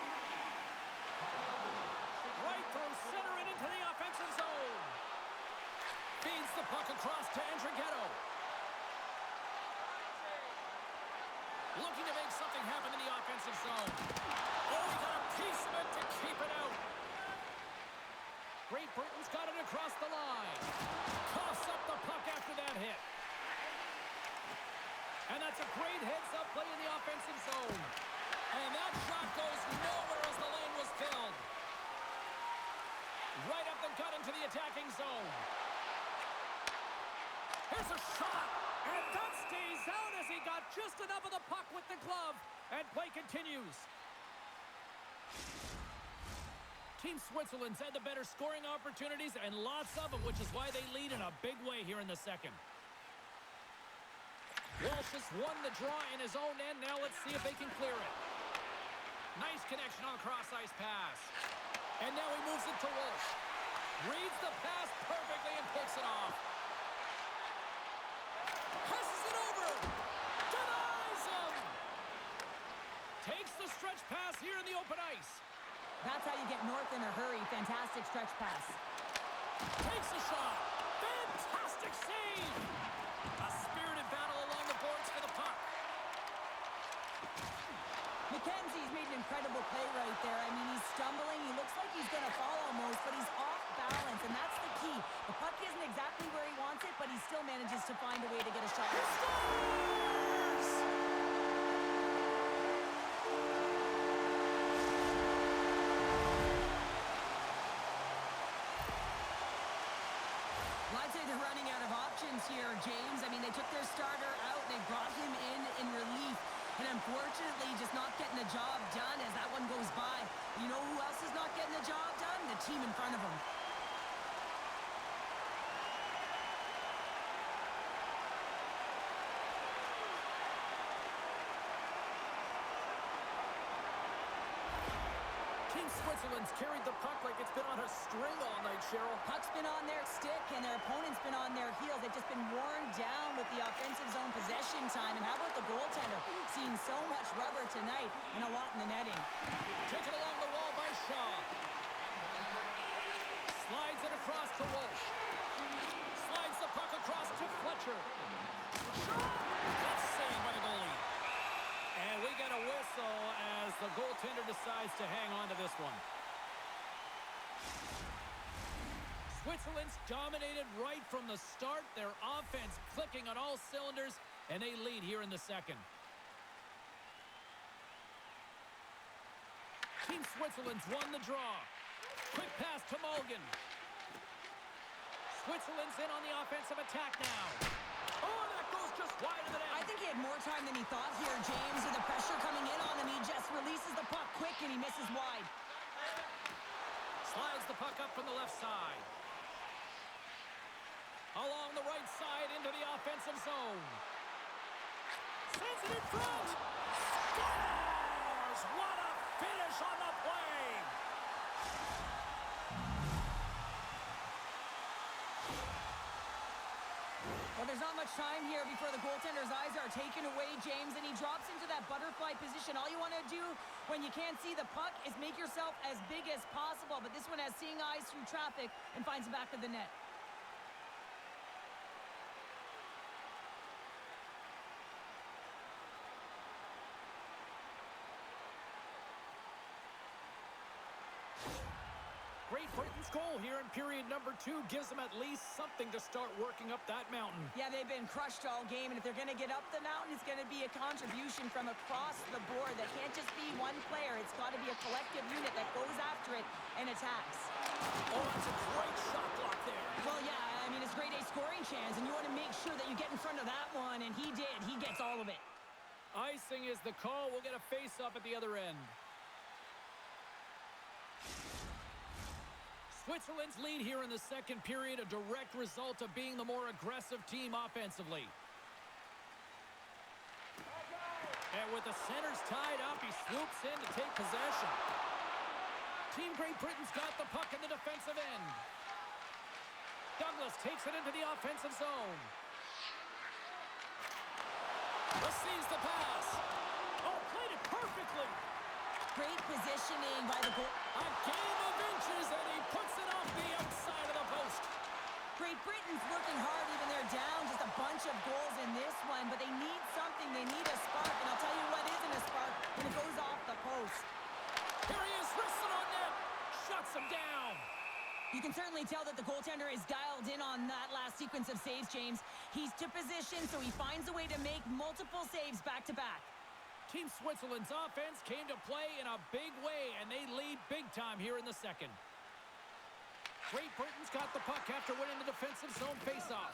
Right through center and into the offensive zone. Feeds the puck across to Andrighetto. Looking to make something happen in the offensive zone. Oh, he got a piece of it to keep it out. Great Britain's got it across the line. Coughs up the puck after that hit. And that's a great heads-up play in the offensive zone. And that shot goes nowhere as the lane was filled. Right up the gut into the attacking zone. Here's a shot. And that stays out as he got just enough of the puck with the glove. And play continues. Team Switzerland's had the better scoring opportunities and lots of them, which is why they lead in a big way here in the second. Walsh has won the draw in his own end. Now let's see if they can clear it. Nice connection on the cross-ice pass. And now he moves it to Walsh. Reads the pass perfectly and picks it off. Passes it over. Denies him. Takes the stretch pass here in the open ice. That's how you get north in a hurry. Fantastic stretch pass. Takes a shot. Fantastic save. A spirited battle along the boards for the puck. McKenzie's made an incredible play right there. I mean, he's stumbling. He looks like he's going to fall almost, but he's off balance, and that's the key. The puck isn't exactly where he wants it, but he still manages to find a way to get a shot. He scores! Well, I'd say they're running out of options here, James. I mean, they took their starter out. They brought him in relief. And unfortunately just not getting the job done as that one goes by. You know who else is not getting the job done? The team in front of them. Team Switzerland's carried the puck like it's been on a string all night, Cheryl. Puck's been on their stick, and their opponent's been on their heels. They've just been worn down with the offensive zone possession time. And how about the goaltender? Seeing so much rubber tonight and a lot in the netting. Taken along the wall by Shaw. Slides it across to Walsh. Slides the puck across to Fletcher. That's saved by the goalie. And we get a whistle as the goaltender decides to hang on to this one. Switzerland's dominated right from the start. Their offense clicking on all cylinders, and they lead here in the second. Team Switzerland's won the draw. Quick pass to Mulligan. Switzerland's in on the offensive attack now. Oh, that goes just wide of the net. I think he had more time than he thought here, James. With the pressure coming in on him, he just releases the puck quick and he misses wide. Slides the puck up from the left side. Along the right side into the offensive zone. Sends it in front. Scores! What a finish on the play! Well, there's not much time here before the goaltender's eyes are taken away, James, and he drops into that butterfly position. All you want to do when you can't see the puck is make yourself as big as possible, but this one has seeing eyes through traffic and finds the back of the net. Great Britain's goal here in period number 2 gives them at least something to start working up that mountain. Yeah, they've been crushed all game, and if they're going to get up the mountain, it's going to be a contribution from across the board. That can't just be one player. It's got to be a collective unit that goes after it and attacks. Oh, that's a great shot block there. Well, yeah, I mean, it's grade A scoring chance, and you want to make sure that you get in front of that one, and he did. He gets all of it. Icing is the call. We'll get a face-off at the other end. Switzerland's lead here in the second period, a direct result of being the more aggressive team offensively. And with the centers tied up, he swoops in to take possession. Team Great Britain's got the puck in the defensive end. Douglas takes it into the offensive zone. Receives the pass. Oh, played it perfectly. Great positioning by the goal. A game of inches, and he puts it off the outside of the post. Great Britain's working hard, even they're down just a bunch of goals in this one, but they need something. They need a spark, and I'll tell you what isn't a spark when it goes off the post. Here he is, wristed on net. Shuts him down. You can certainly tell that the goaltender is dialed in on that last sequence of saves, James. He's to position, so he finds a way to make multiple saves back-to-back. Team Switzerland's offense came to play in a big way, and they lead big time here in the second. Great Britain's got the puck after winning the defensive zone faceoff.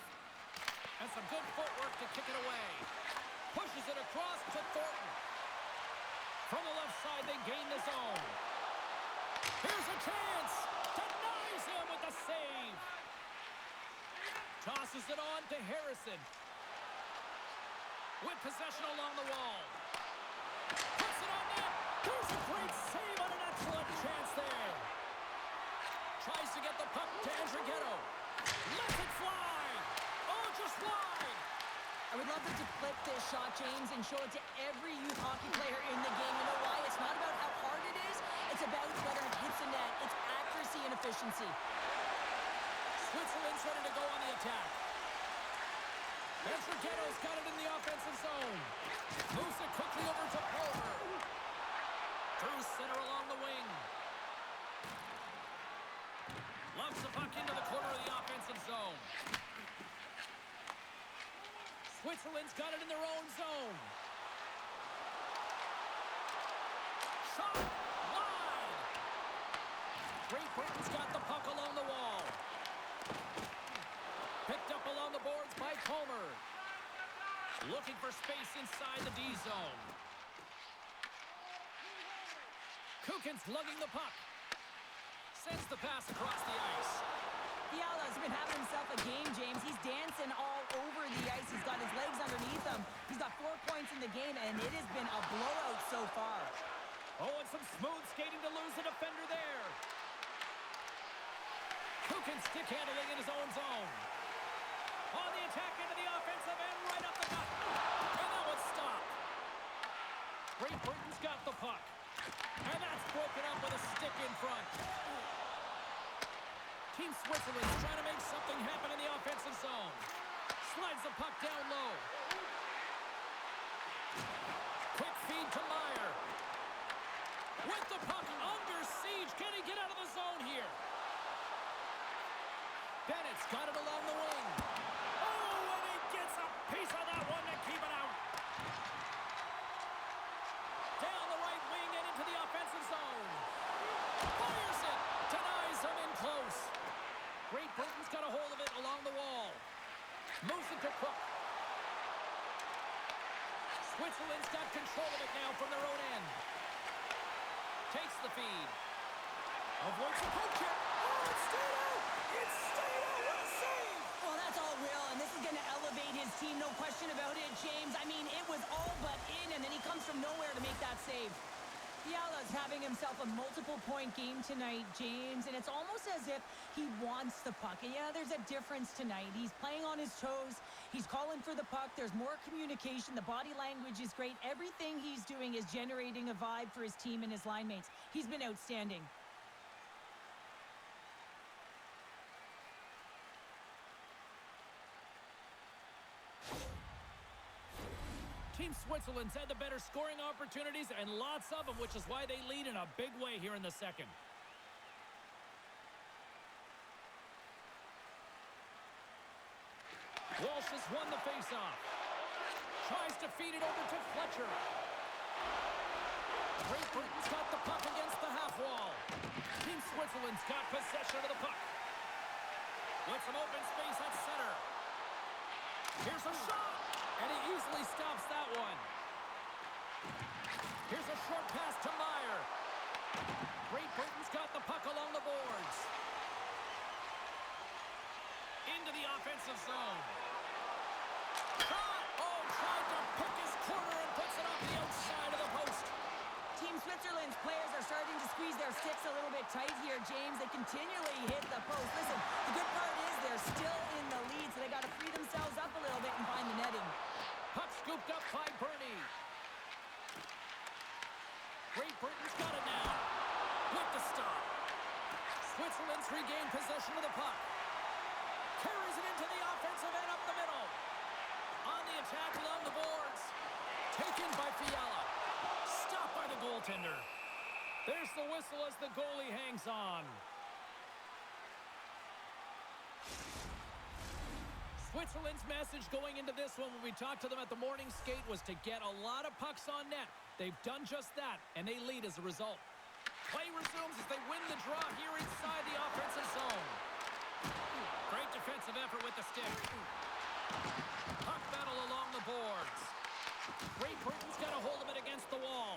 And some good footwork to kick it away. Pushes it across to Thornton. From the left side, they gain the zone. Here's a chance. Denies him with the save. Tosses it on to Harrison. With possession along the wall. Puts it on net. There's a great save on an excellent chance there. Tries to get the puck to Andrighetto. Lets it fly. Oh, just wide. I would love them to flip this shot, James, and show it to every youth hockey player in the game. You know why? It's not about how hard it is. It's about whether it hits the net. It's accuracy and efficiency. Switzerland's ready to go on the attack. Andrighetto's got it in the offensive zone. Moves it quickly over to Palmer. Through center along the wing. Loves the puck into the corner of the offensive zone. Switzerland's got it in their own zone. Shot wide. Great Britain's got the puck along the wall. Picked up along the boards by Palmer. Looking for space inside the D zone. Kukin's lugging the puck. Sends the pass across the ice. Fiala's been having himself a game, James. He's dancing all over the ice. He's got his legs underneath him. He's got 4 points in the game, and it has been a blowout so far. Oh, and some smooth skating to lose the defender there. Kukin stick handling in his own zone. On the attack into the offensive end, right up the gut. And that was stopped. Great Britain's got the puck. And that's broken up with a stick in front. Team Switzerland's trying to make something happen in the offensive zone. Slides the puck down low. Quick feed to Meyer. With the puck under siege. Can he get out of the zone here? Bennett's got it along the wing. Oh, and he gets a piece of that one to keep it out. Down the right wing and into the offensive zone. Fires it. Denies him in close. Great Britain's got a hold of it along the wall. Moves it to Cook. Switzerland's got control of it now from their own end. Takes the feed. Avoids the poke check. Oh, it's stayed out. It's stayed out. What a save. Well, that's all real, and this is going to elevate his team, no question about it, James. I mean, it was all but in, and then he comes from nowhere to make that save. Fiala's having himself a multiple-point game tonight, James, and it's almost as if he wants the puck. And yeah, there's a difference tonight. He's playing on his toes. He's calling for the puck. There's more communication. The body language is great. Everything he's doing is generating a vibe for his team and his line mates. He's been outstanding. Team Switzerland's had the better scoring opportunities and lots of them, which is why they lead in a big way here in the second. Walsh has won the faceoff. Tries to feed it over to Fletcher. Great Britain's got the puck against the half wall. Team Switzerland's got possession of the puck. With some open space at center. Here's a shot. And he easily stops that one. Here's a short pass to Meyer. Great Britain's got the puck along the boards. Into the offensive zone. Shot! Oh, tried to pick his corner and puts it off the outside of the post. Team Switzerland's players are starting to squeeze their sticks a little bit tight here, James. They continually hit the post. Listen, the good part is they're still in the lead, so they got to free themselves up a little bit and find the netting. Puck scooped up by Bernie. Great Britain's got it now. With the stop. Switzerland's regained possession of the puck. Carries it into the offensive end up the middle. On the attack along the boards. Taken by Fiala. Stopped by the goaltender. There's the whistle as the goalie hangs on. Switzerland's message going into this one when we talked to them at the morning skate was to get a lot of pucks on net. They've done just that, and they lead as a result. Play resumes as they win the draw here inside the offensive zone. Great defensive effort with the stick. Puck battle along the boards. Great Britain's got a hold of it against the wall.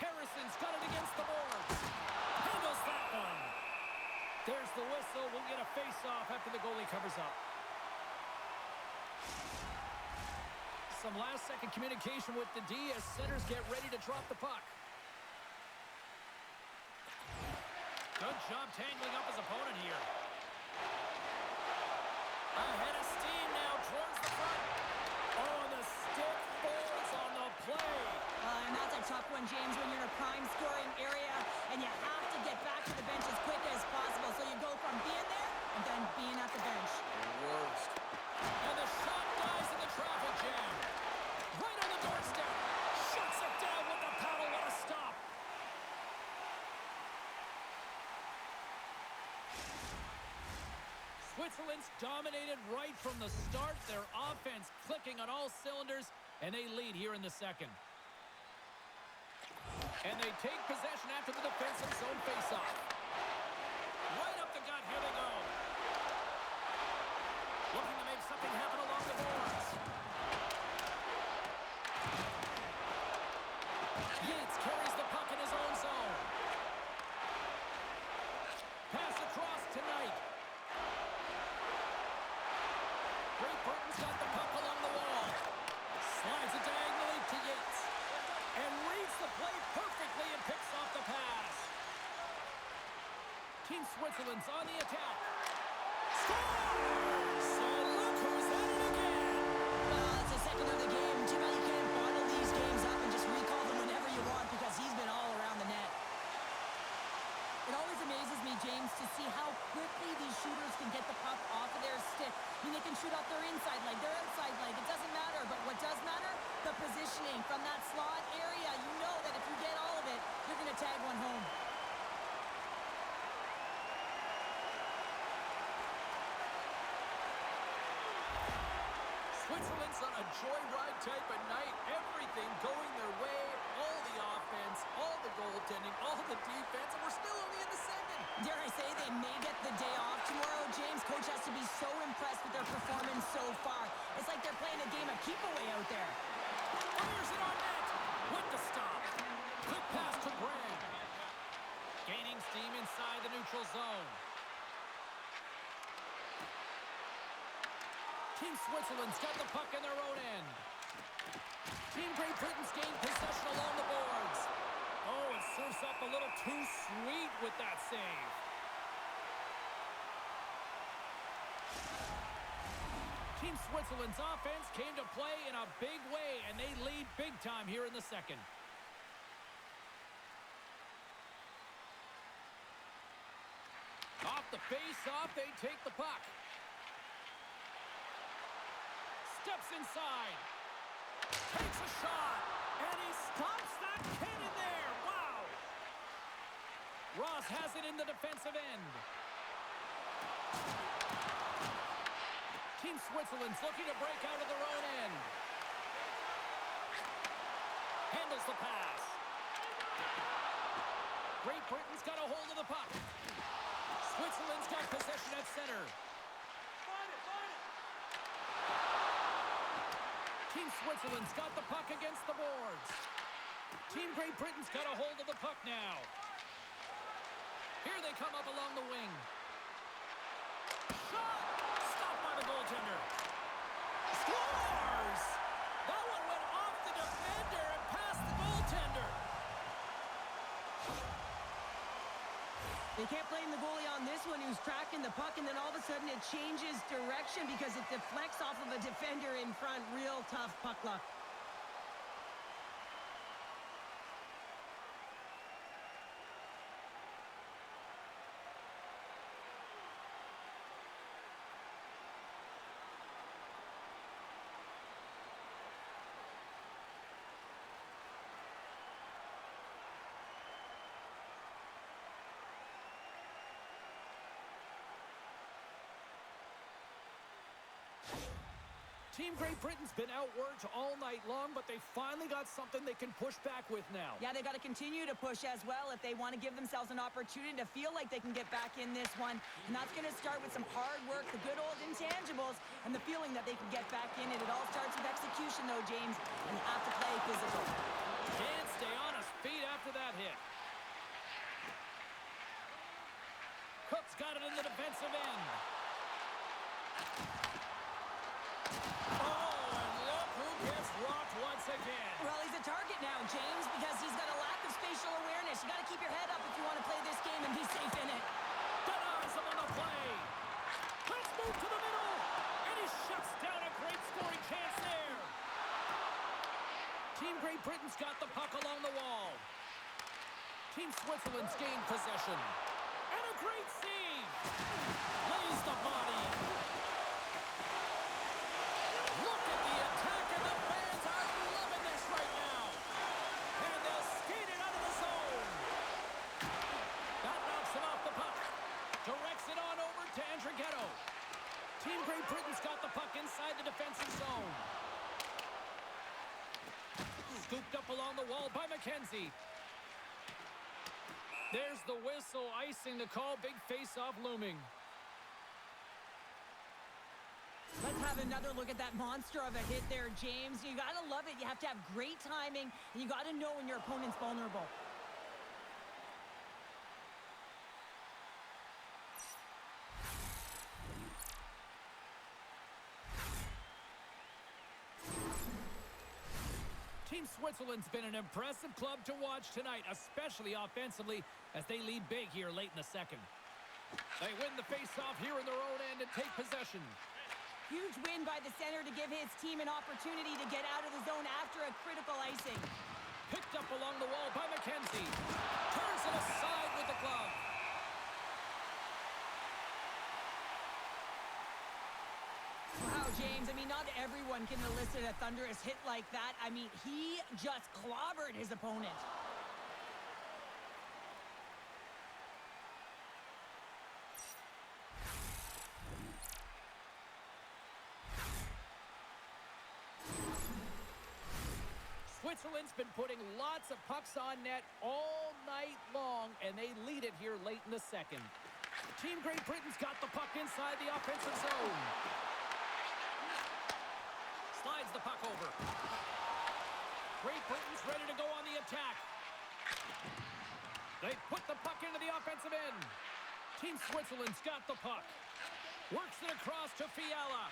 Harrison's got it against the boards. Handles that one. There's the whistle. We'll get a face-off after the goalie covers up. Some last-second communication with the D as centers get ready to drop the puck. Good job tangling up his opponent here. Ahead of steam now towards the front. Oh, the stick falls on the play. And that's a tough one, James, when you're in a prime scoring area and you have to get back to the bench as quick as possible. So you go from being there and then being at the bench. Worst. And the shot dies in the traffic jam. Right on the doorstep. Shuts it down with the paddle. What a stop. Switzerland's dominated right from the start. Their offense clicking on all cylinders, and they lead here in the second. And they take possession after the defensive zone faceoff. Right up the gut, here they go. Looking to make something happen along the boards. Yates carries the puck in his got the puck along the wall. Slides it diagonally to Yates. And reads the play perfectly and picks off the pass. Team Switzerland's on the attack. Scores! So look who's at it again. Well, it's the second of the game. Too bad you can't bottle these games up and just recall them whenever you want because he's been all around the net. It always amazes me, James, to see how quickly these shooters can get the puck off of their stick. I mean, they can shoot off their inside leg, their outside leg. It doesn't matter. But what does matter? The positioning from that slot area. You know that if you get all of it, you're going to tag one home. Switzerland's on a joyride type of night. Everything going their way. All the offense, all the goaltending, all the defense, and we're still only in the second. Dare I say they may get the day off tomorrow, James. Coach has to be so impressed with their performance so far. It's like they're playing a game of keep-away out there. Fires it on net. With the stop. Quick pass to Graham. Gaining steam inside the neutral zone. Team Switzerland's got the puck in their own end. Team Great Britain's gained possession along the boards. Oh, it surfs up a little too sweet with that save. Team Switzerland's offense came to play in a big way, and they lead big time here in the second. Off the face-off, they take the puck. Steps inside. Takes a shot. And he stops that cannon there. Wow. Ross has it in the defensive end. Team Switzerland's looking to break out of their own end. Handles the pass. Great Britain's got a hold of the puck. Switzerland's got possession at center. Team Switzerland's got the puck against the boards. Team Great Britain's got a hold of the puck now. Here they come up along the wing. Shot! Stopped by the goaltender. Scores! That one went off the defender and past the goaltender. They can't blame the goalie on this one who's tracking the puck, and then all of a sudden it changes direction because it deflects off of a defender in front. Real tough puck luck. Team Great Britain's been outworked all night long, but they finally got something they can push back with now. Yeah, they got to continue to push as well if they want to give themselves an opportunity to feel like they can get back in this one. And that's going to start with some hard work, the good old intangibles, and the feeling that they can get back in it. It all starts with execution, though, James, and you have to play physical. Can't stay on his feet after that hit. Cook's got it in the defensive end. Again. Well, he's a target now, James, because he's got a lack of spatial awareness. You got to keep your head up if you want to play this game and be safe in it. Denies him on the play. Let's move to the middle. And he shuts down a great scoring chance there. Team Great Britain's got the puck along the wall. Team Switzerland's gained possession. And a great save. Lays the body. Look at the attack, and the fans are loving this right now. And they'll skate it out of the zone. That knocks it off the puck. Directs it on over to Andrighetto. Team Great Britain's got the puck inside the defensive zone. Scooped up along the wall by McKenzie. There's the whistle, icing the call. Big face-off looming. Let's have another look at that monster of a hit there, James. You got to love it. You have to have great timing, and you got to know when your opponent's vulnerable. Switzerland's been an impressive club to watch tonight, especially offensively, as they lead big here late in the second. They win the faceoff here in their own end and take possession. Huge win by the center to give his team an opportunity to get out of the zone after a critical icing. Picked up along the wall by McKenzie. Turns it aside with the glove. Wow, James, I mean, not everyone can elicit a thunderous hit like that. I mean, he just clobbered his opponent. Switzerland's been putting lots of pucks on net all night long, and they lead it here late in the second. Team Great Britain's got the puck inside the offensive zone. Slides the puck over. Great Britain's ready to go on the attack. They put the puck into the offensive end. Team Switzerland's got the puck. Works it across to Fiala.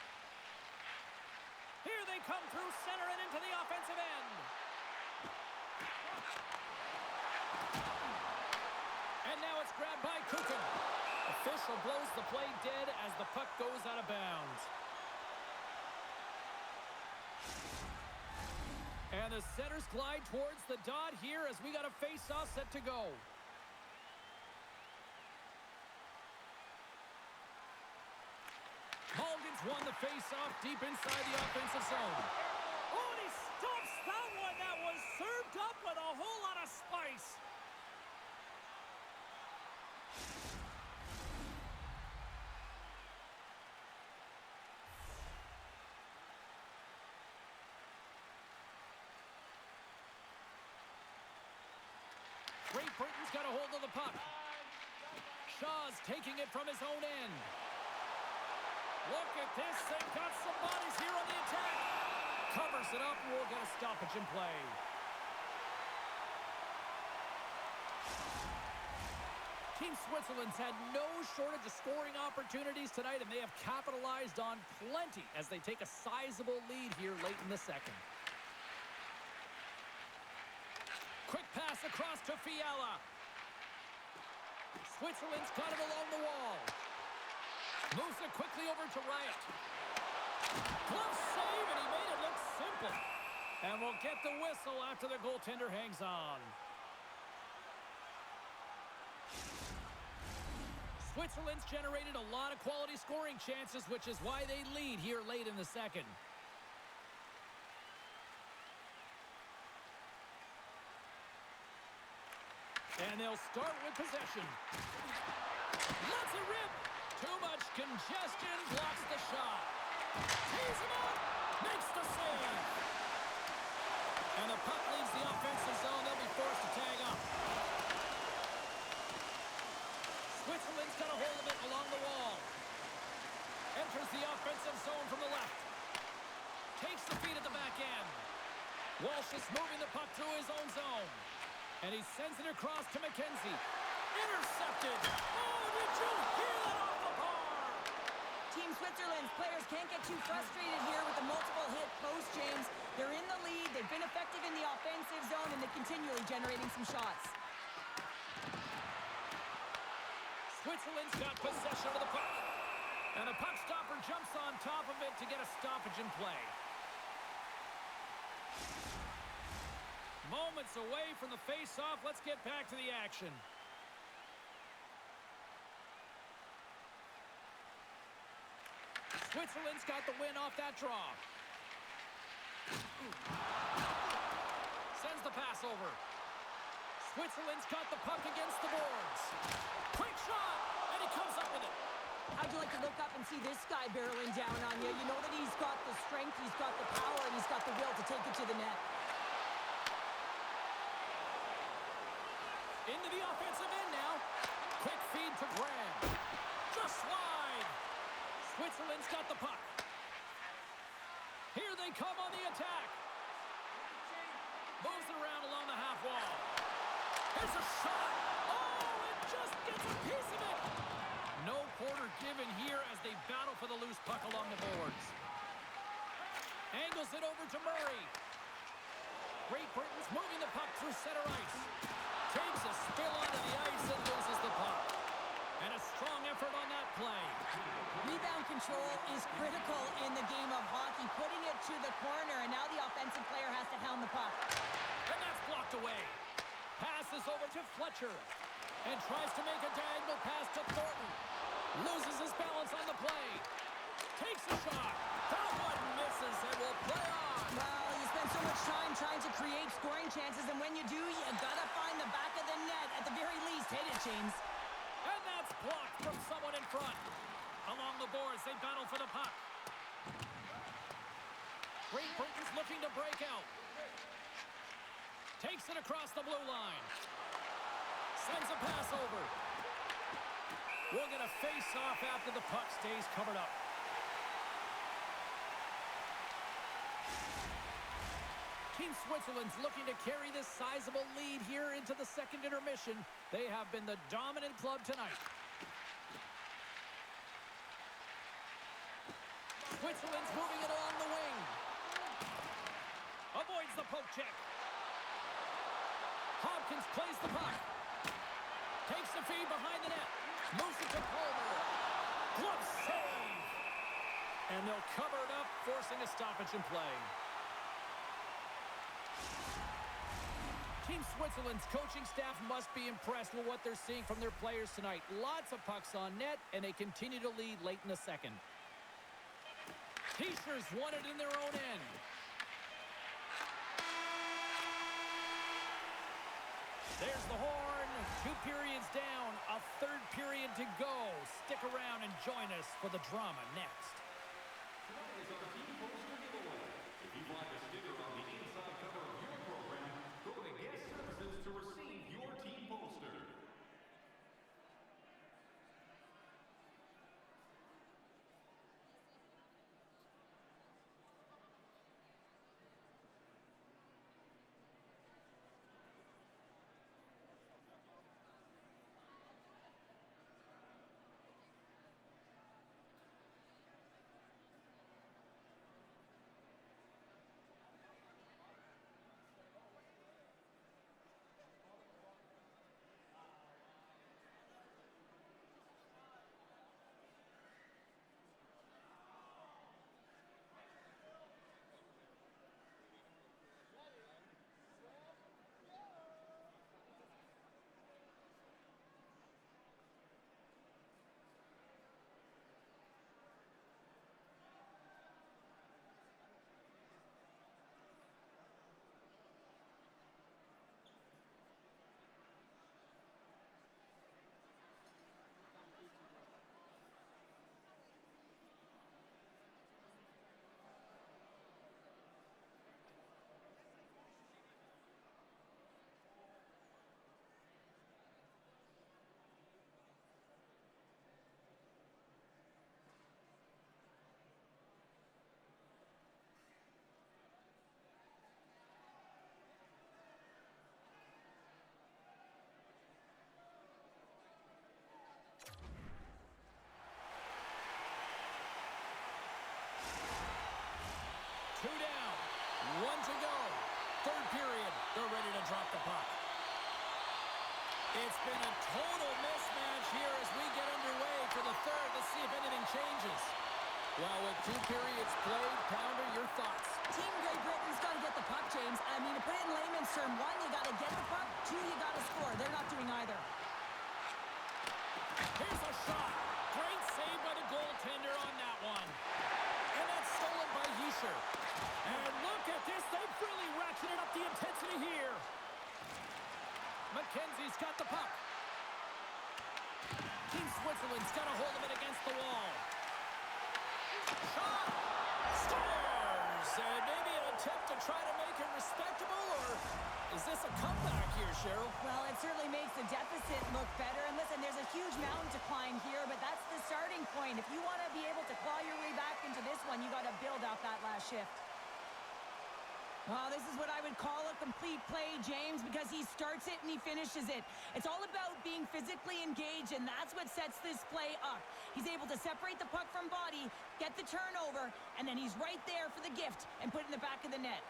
Here they come through center and into the offensive end. And now it's grabbed by Kukin. Official blows the play dead as the puck goes out of bounds. And the centers glide towards the dot here as we got a face-off set to go. Mulligan's won the face-off deep inside the offensive zone. Oh, and he stops that one. That was served up with a whole lot of spice. Great Britain's got a hold of the puck. Shaw's taking it from his own end. Look at this. They've got some bodies here on the attack. Covers it up, and we'll get a stoppage in play. Team Switzerland's had no shortage of scoring opportunities tonight, and they have capitalized on plenty as they take a sizable lead here late in the second. Quick pass across to Fiala. Switzerland's got it along the wall. Moves it quickly over to Riot. Glove save, and he made it look simple. And we'll get the whistle after the goaltender hangs on. Switzerland's generated a lot of quality scoring chances, which is why they lead here late in the second. And they'll start with possession. Lets it rip. Too much congestion, blocks the shot. Tees him up, makes the save. And the puck leaves the offensive zone. They'll be forced to tag up. Switzerland's got a hold of it along the wall. Enters the offensive zone from the left. Takes the feed at the back end. Walsh is moving the puck through his own zone. And he sends it across to McKenzie. Intercepted. Oh, did you hear that off the bar? Team Switzerland's players can't get too frustrated here with the multiple hit post, James. They're in the lead. They've been effective in the offensive zone, and they're continually generating some shots. Switzerland's got possession of the puck. And the puck stopper jumps on top of it to get a stoppage in play. Moments away from the face-off. Let's get back to the action. Switzerland's got the win off that draw. Sends the pass over. Switzerland's got the puck against the boards. Quick shot, and he comes up with it. How'd you like to look up and see this guy barreling down on you? You know that he's got the strength, he's got the power, and he's got the will to take it to the net. Into the offensive end now. Quick feed to Graham. Just slide. Switzerland's got the puck. Here they come on the attack. Moves it around along the half wall. Here's a shot. Oh, it just gets a piece of it. No quarter given here as they battle for the loose puck along the boards. Angles it over to Murray. Great Britain's moving the puck through center ice. Takes a spill onto the ice and loses the puck. And a strong effort on that play. Rebound control is critical in the game of hockey. Putting it to the corner, and now the offensive player has to hound the puck. And that's blocked away. Passes over to Fletcher. And tries to make a diagonal pass to Thornton. Loses his balance on the play. Takes a shot. That one misses and will play on. Well, you spend so much time trying to create scoring chances, and when you do, you gotta find the back of the net. At the very least, hit it, James. And that's blocked from someone in front. Along the boards, they battle for the puck. Great Britain's looking to break out. Takes it across the blue line. Sends a pass over. We'll get a face-off after the puck stays covered up. Team Switzerland's looking to carry this sizable lead here into the second intermission. They have been the dominant club tonight. Switzerland's moving it along the wing. Avoids the poke check. Hopkins plays the puck. Takes the feed behind the net. Moves it to Palmer. Glove save. And they'll cover it up, forcing a stoppage in play. Team Switzerland's coaching staff must be impressed with what they're seeing from their players tonight. Lots of pucks on net, and they continue to lead late in the second. T-shirts won it in their own end. There's the horn. 2 periods down. A third period to go. Stick around and join us for the drama next. Tonight is our team poster giveaway. If you'd like a sticker on the inside cover of your program, go to Guest Services to receive your team poster. Two down. 1 to go. Third period. They're ready to drop the puck. It's been a total mismatch here as we get underway for the third. Let's see if anything changes. Well, with 2 periods played, Pounder, your thoughts? Team Great Britain's got to get the puck, James. I mean, to put it in layman's term, 1, you got to get the puck. 2, you got to score. They're not doing either. Here's a shot. Great save by the goaltender on that one. And that's stolen by Hischer. And look at this. They've really ratcheted up the intensity here. McKenzie's got the puck. Team Switzerland's got a hold of it against the wall. Shot! Scores! And maybe an attempt to try to make it respectable, or is this a comeback here, Cheryl? Well, it certainly makes the deficit look better. And listen, there's a huge mountain to climb here, but that's the starting point. If you want to be able to claw your way back into this one, you got to build off that last shift. Well, this is what I would call a complete play, James, because he starts it and he finishes it. It's all about being physically engaged, and that's what sets this play up. He's able to separate the puck from body, get the turnover, and then he's right there for the gift and put it in the back of the net.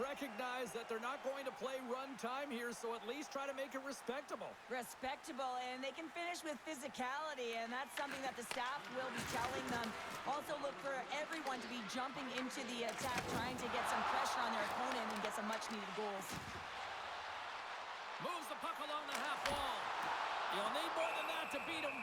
recognized that they're not going to play run time here, so at least try to make it respectable. Respectable, and they can finish with physicality, and that's something that the staff will be telling them. Also look for everyone to be jumping into the attack, trying to get some pressure on their opponent and get some much-needed goals. Moves the puck along the half wall. You'll need more than that to beat him.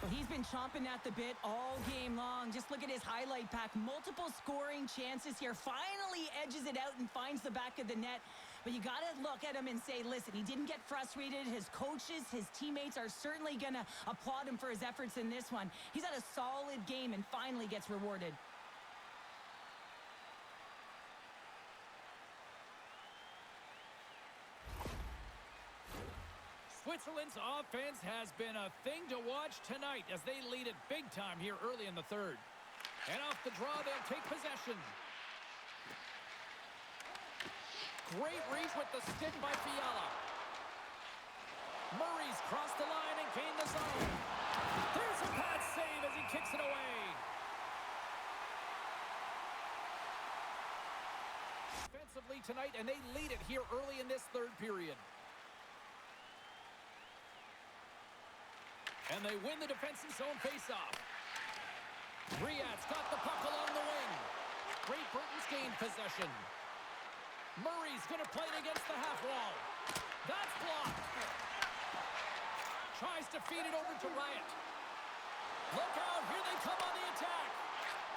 Well, he's been chomping at the bit all game long. Just look at his highlight pack. Multiple scoring chances here. Finally edges it out and finds the back of the net. But you got to look at him and say, listen, he didn't get frustrated. His coaches, his teammates are certainly going to applaud him for his efforts in this one. He's had a solid game and finally gets rewarded. Switzerland's offense has been a thing to watch tonight as they lead it big time here early in the third. And off the draw, they'll take possession. Great reach with the stick by Fiala. Murray's crossed the line and gained the zone. There's a pad save as he kicks it away. Offensively tonight, and they lead it here early in this third period. And they win the defensive zone faceoff. Riyad's got the puck along the wing. Great Britain's gained possession. Murray's going to play it against the half wall. That's blocked. Tries to feed it over to Riot. Look out, here they come on the attack.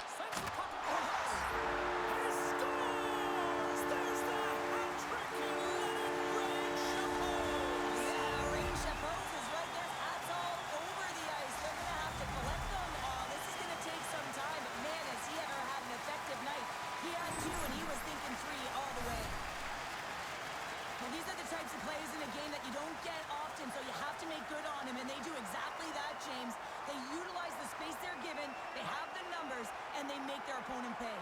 Sends the puck across. And he scores! There's the hat trick and Leonard Rain-Chapeau. Yeah, Rain-Chapeau is right there. Hats all over the ice. They're going to have to collect them all. This is going to take some time. But man, has he ever had an effective night. He had 2, and he was thinking 3 all the way. Well, these are the types of plays in a game that you don't get often, so you have to make good on them, and they do exactly that, James. They utilize the space they're given, they have the numbers, and they make their opponent pay.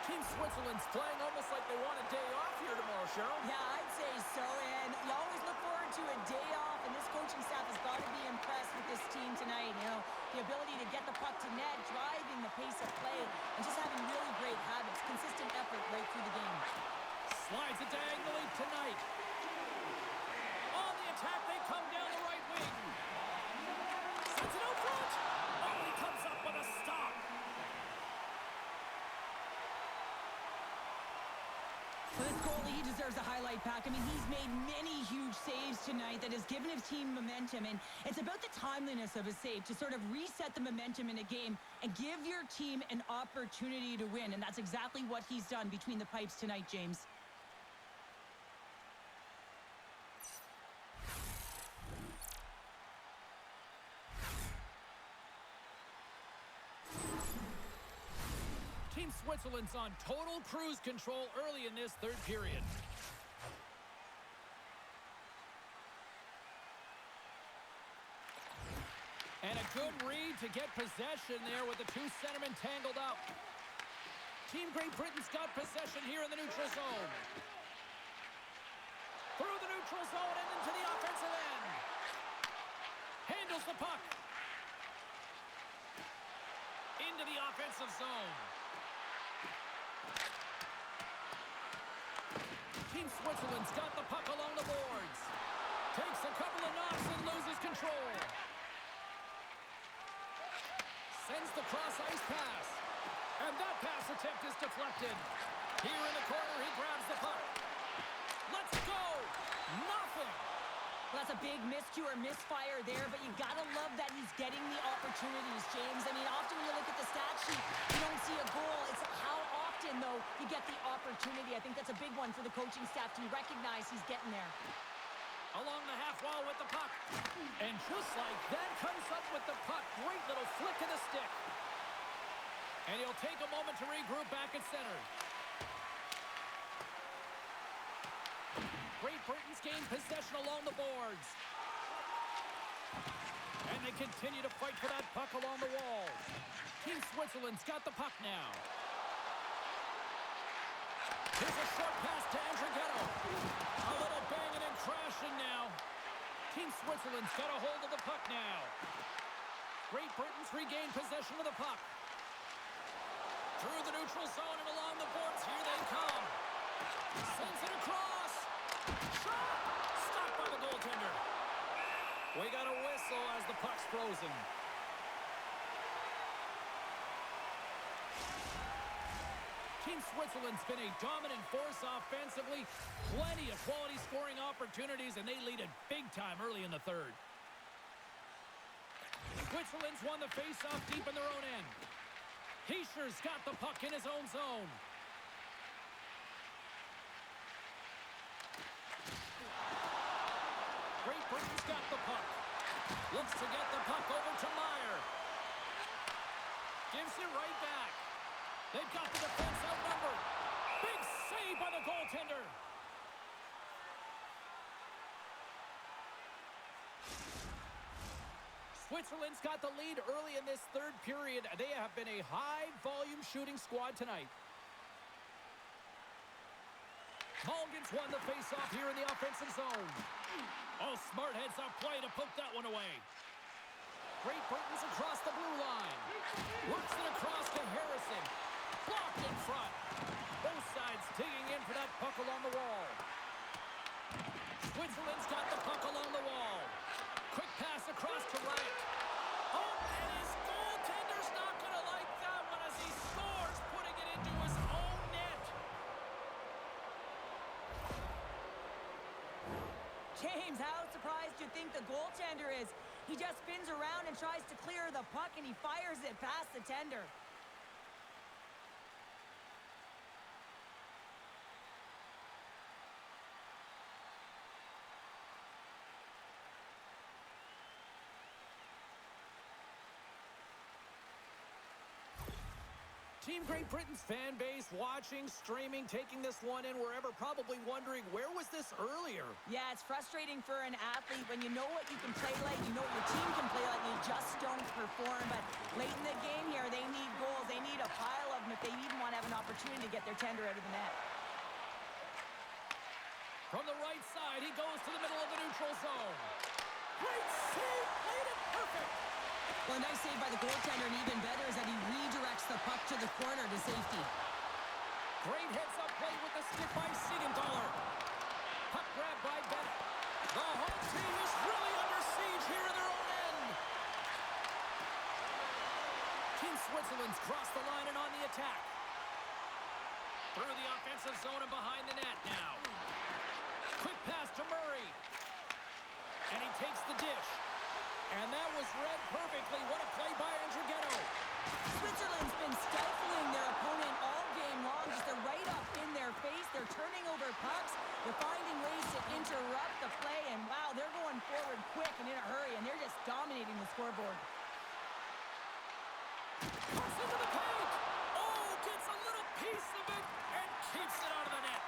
Team Switzerland's playing almost like they want a day off here tomorrow, Cheryl. Yeah, I'd say so, and you always look forward to a day off, and this coaching staff has got to be impressed with this team tonight. You know, the ability to get the puck to net, driving the pace of play, and just having really great habits, consistent effort right through the game. Slides it diagonally tonight. On the attack, they come down the right wing. Sends it out front. Oh, he comes up with a stop. For this goalie, he deserves a highlight pack. I mean, he's made many huge saves tonight that has given his team momentum, and it's about the timeliness of a save to sort of reset the momentum in a game and give your team an opportunity to win, and that's exactly what he's done between the pipes tonight, James. Team Switzerland's on total cruise control early in this third period. And a good read to get possession there with the two centermen tangled up. Team Great Britain's got possession here in the neutral zone. Through the neutral zone and into the offensive end. Handles the puck. Into the offensive zone. Team Switzerland's got the puck along the boards. Takes a couple of knocks and loses control. Sends the cross-ice pass. And that pass attempt is deflected. Here in the corner, he grabs the puck. Let's go! Nothing! Well, that's a big miscue or misfire there, but you gotta love that he's getting the opportunities, James. I mean, often when you look at the stat sheet, you don't see a goal. It's how often, though, you get the opportunity. I think that's a big one for the coaching staff to recognize he's getting there. Along the half wall with the puck. And just like that, comes up with the puck. Great little flick of the stick. And he'll take a moment to regroup back at center. Great Britain's gained possession along the boards. And they continue to fight for that puck along the wall. Team Switzerland's got the puck now. Here's a short pass to Andrighetto. A little banging and crashing now. Team Switzerland's got a hold of the puck now. Great Britain's regained possession of the puck. Through the neutral zone and along the boards. Here they come. Sends it across. Shot! Stopped by the goaltender. We got a whistle as the puck's frozen. Team Switzerland's been a dominant force offensively. Plenty of quality scoring opportunities, and they lead it big time early in the third. Switzerland's won the face-off deep in their own end. Heischer's got the puck in his own zone. Great Britain's got the puck. Looks to get the puck over to Meyer. Gives it right back. They've got the defense outnumbered. Big save by the goaltender. Switzerland's got the lead early in this third period. They have been a high-volume shooting squad tonight. Mulligan's won the face-off here in the offensive zone. Oh, smart heads-up play to poke that one away. Great Britain's across the blue line. Works it across to Harrison. Blocked in front. Both sides digging in for that puck along the wall. Switzerland's got the puck along the wall. Quick pass across to Wright. Oh, and his goaltender's not going to like that one as he scores, putting it into his own net. James, how surprised do you think the goaltender is? He just spins around and tries to clear the puck, and he fires it past the tender. Team Great Britain's fan base watching, streaming, taking this one in wherever, probably wondering, where was this earlier? Yeah, it's frustrating for an athlete when you know what you can play like, you know what your team can play like, and you just don't perform. But late in the game here, they need goals. They need a pile of them if they even want to have an opportunity to get their tender out of the net. From the right side, he goes to the middle of the neutral zone. Great save, played it perfect. Well, a nice save by the goaltender, and even better is that he redirects the puck to the corner to safety. Great heads-up play with the stick by Siegenthaler. Puck grab by Bennett. The home team is really under siege here in their own end. Team Switzerland's crossed the line and on the attack. Through the offensive zone and behind the net now. Quick pass to Murray. And he takes the dish. And that was read perfectly. What a play by Andrighetto. Switzerland's been stifling their opponent all game long. Just they're right up in their face. They're turning over pucks. They're finding ways to interrupt the play. And, wow, they're going forward quick and in a hurry. And they're just dominating the scoreboard. Puts into the paint. Oh, gets a little piece of it and keeps it out of the net.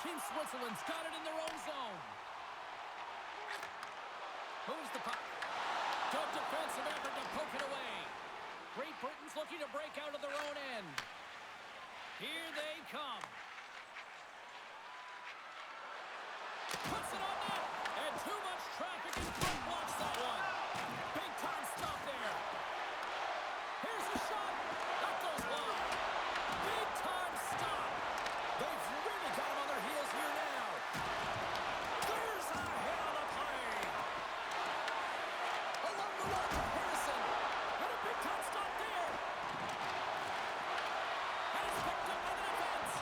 Team Switzerland's got it in their own zone. Moves the puck. Good defensive effort to poke it away. Great Britain's looking to break out of their own end. Here they come. Puts it on net. And too much traffic in front blocks that one. Big time stop there. Here's a shot. That goes wide. Big time stop. They've really got him on their heels here now. There's a hit on the play. Along the wall to Harrison. And a big time stop there. And it's picked up by the defense.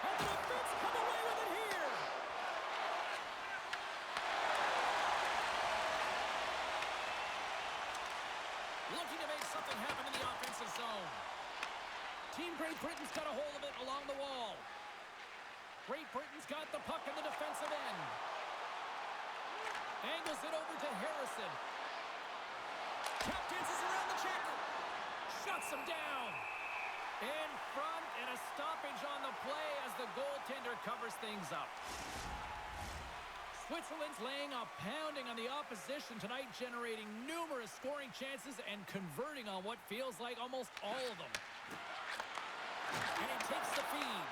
And the defense come away with it here. Looking to make something happen in the offensive zone. Team Great Britain's got a hold of it along the wall. Great Britain's got the puck in the defensive end. Angles it over to Harrison. Tap dances around the checker. Shuts him down. In front, and a stoppage on the play as the goaltender covers things up. Switzerland's laying a pounding on the opposition tonight, generating numerous scoring chances and converting on what feels like almost all of them. And he takes the feed.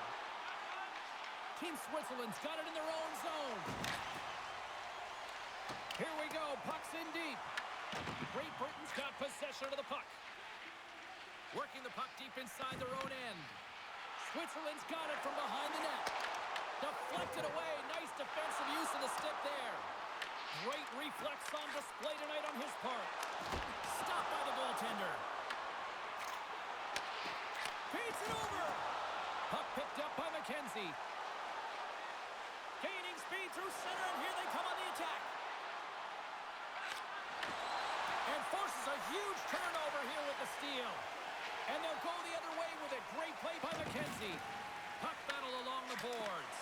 Team Switzerland's got it in their own zone. Here we go. Puck's in deep. Great Britain's got possession of the puck. Working the puck deep inside their own end. Switzerland's got it from behind the net. Deflected away. Nice defensive use of the stick there. Great reflex on display tonight on his part. Stopped by the goaltender. Feeds it over. Puck picked up by McKenzie. Gaining speed through center, and here they come on the attack. And forces a huge turnover here with the steal. And they'll go the other way with it. Great play by McKenzie. Puck battle along the boards.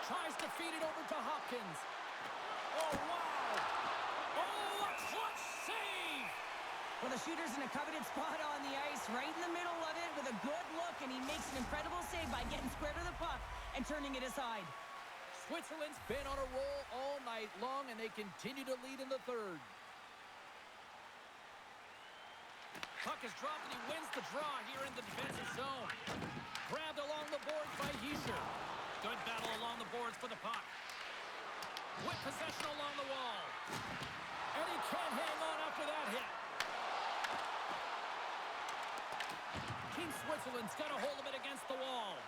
Tries to feed it over to Hopkins. Oh, wow. Oh, a clutch save. Well, the shooter's in a coveted spot on the ice, right in the middle of it with a good look, and he makes an incredible save by getting square to the puck and turning it aside. Switzerland's been on a roll all night long, and they continue to lead in the third. Puck is dropped, and he wins the draw here in the defensive zone. Grabbed along the boards by Hischier. Good battle along the boards for the puck. With possession along the wall. And he can't hang on after that hit. Team Switzerland's got a hold of it against the wall.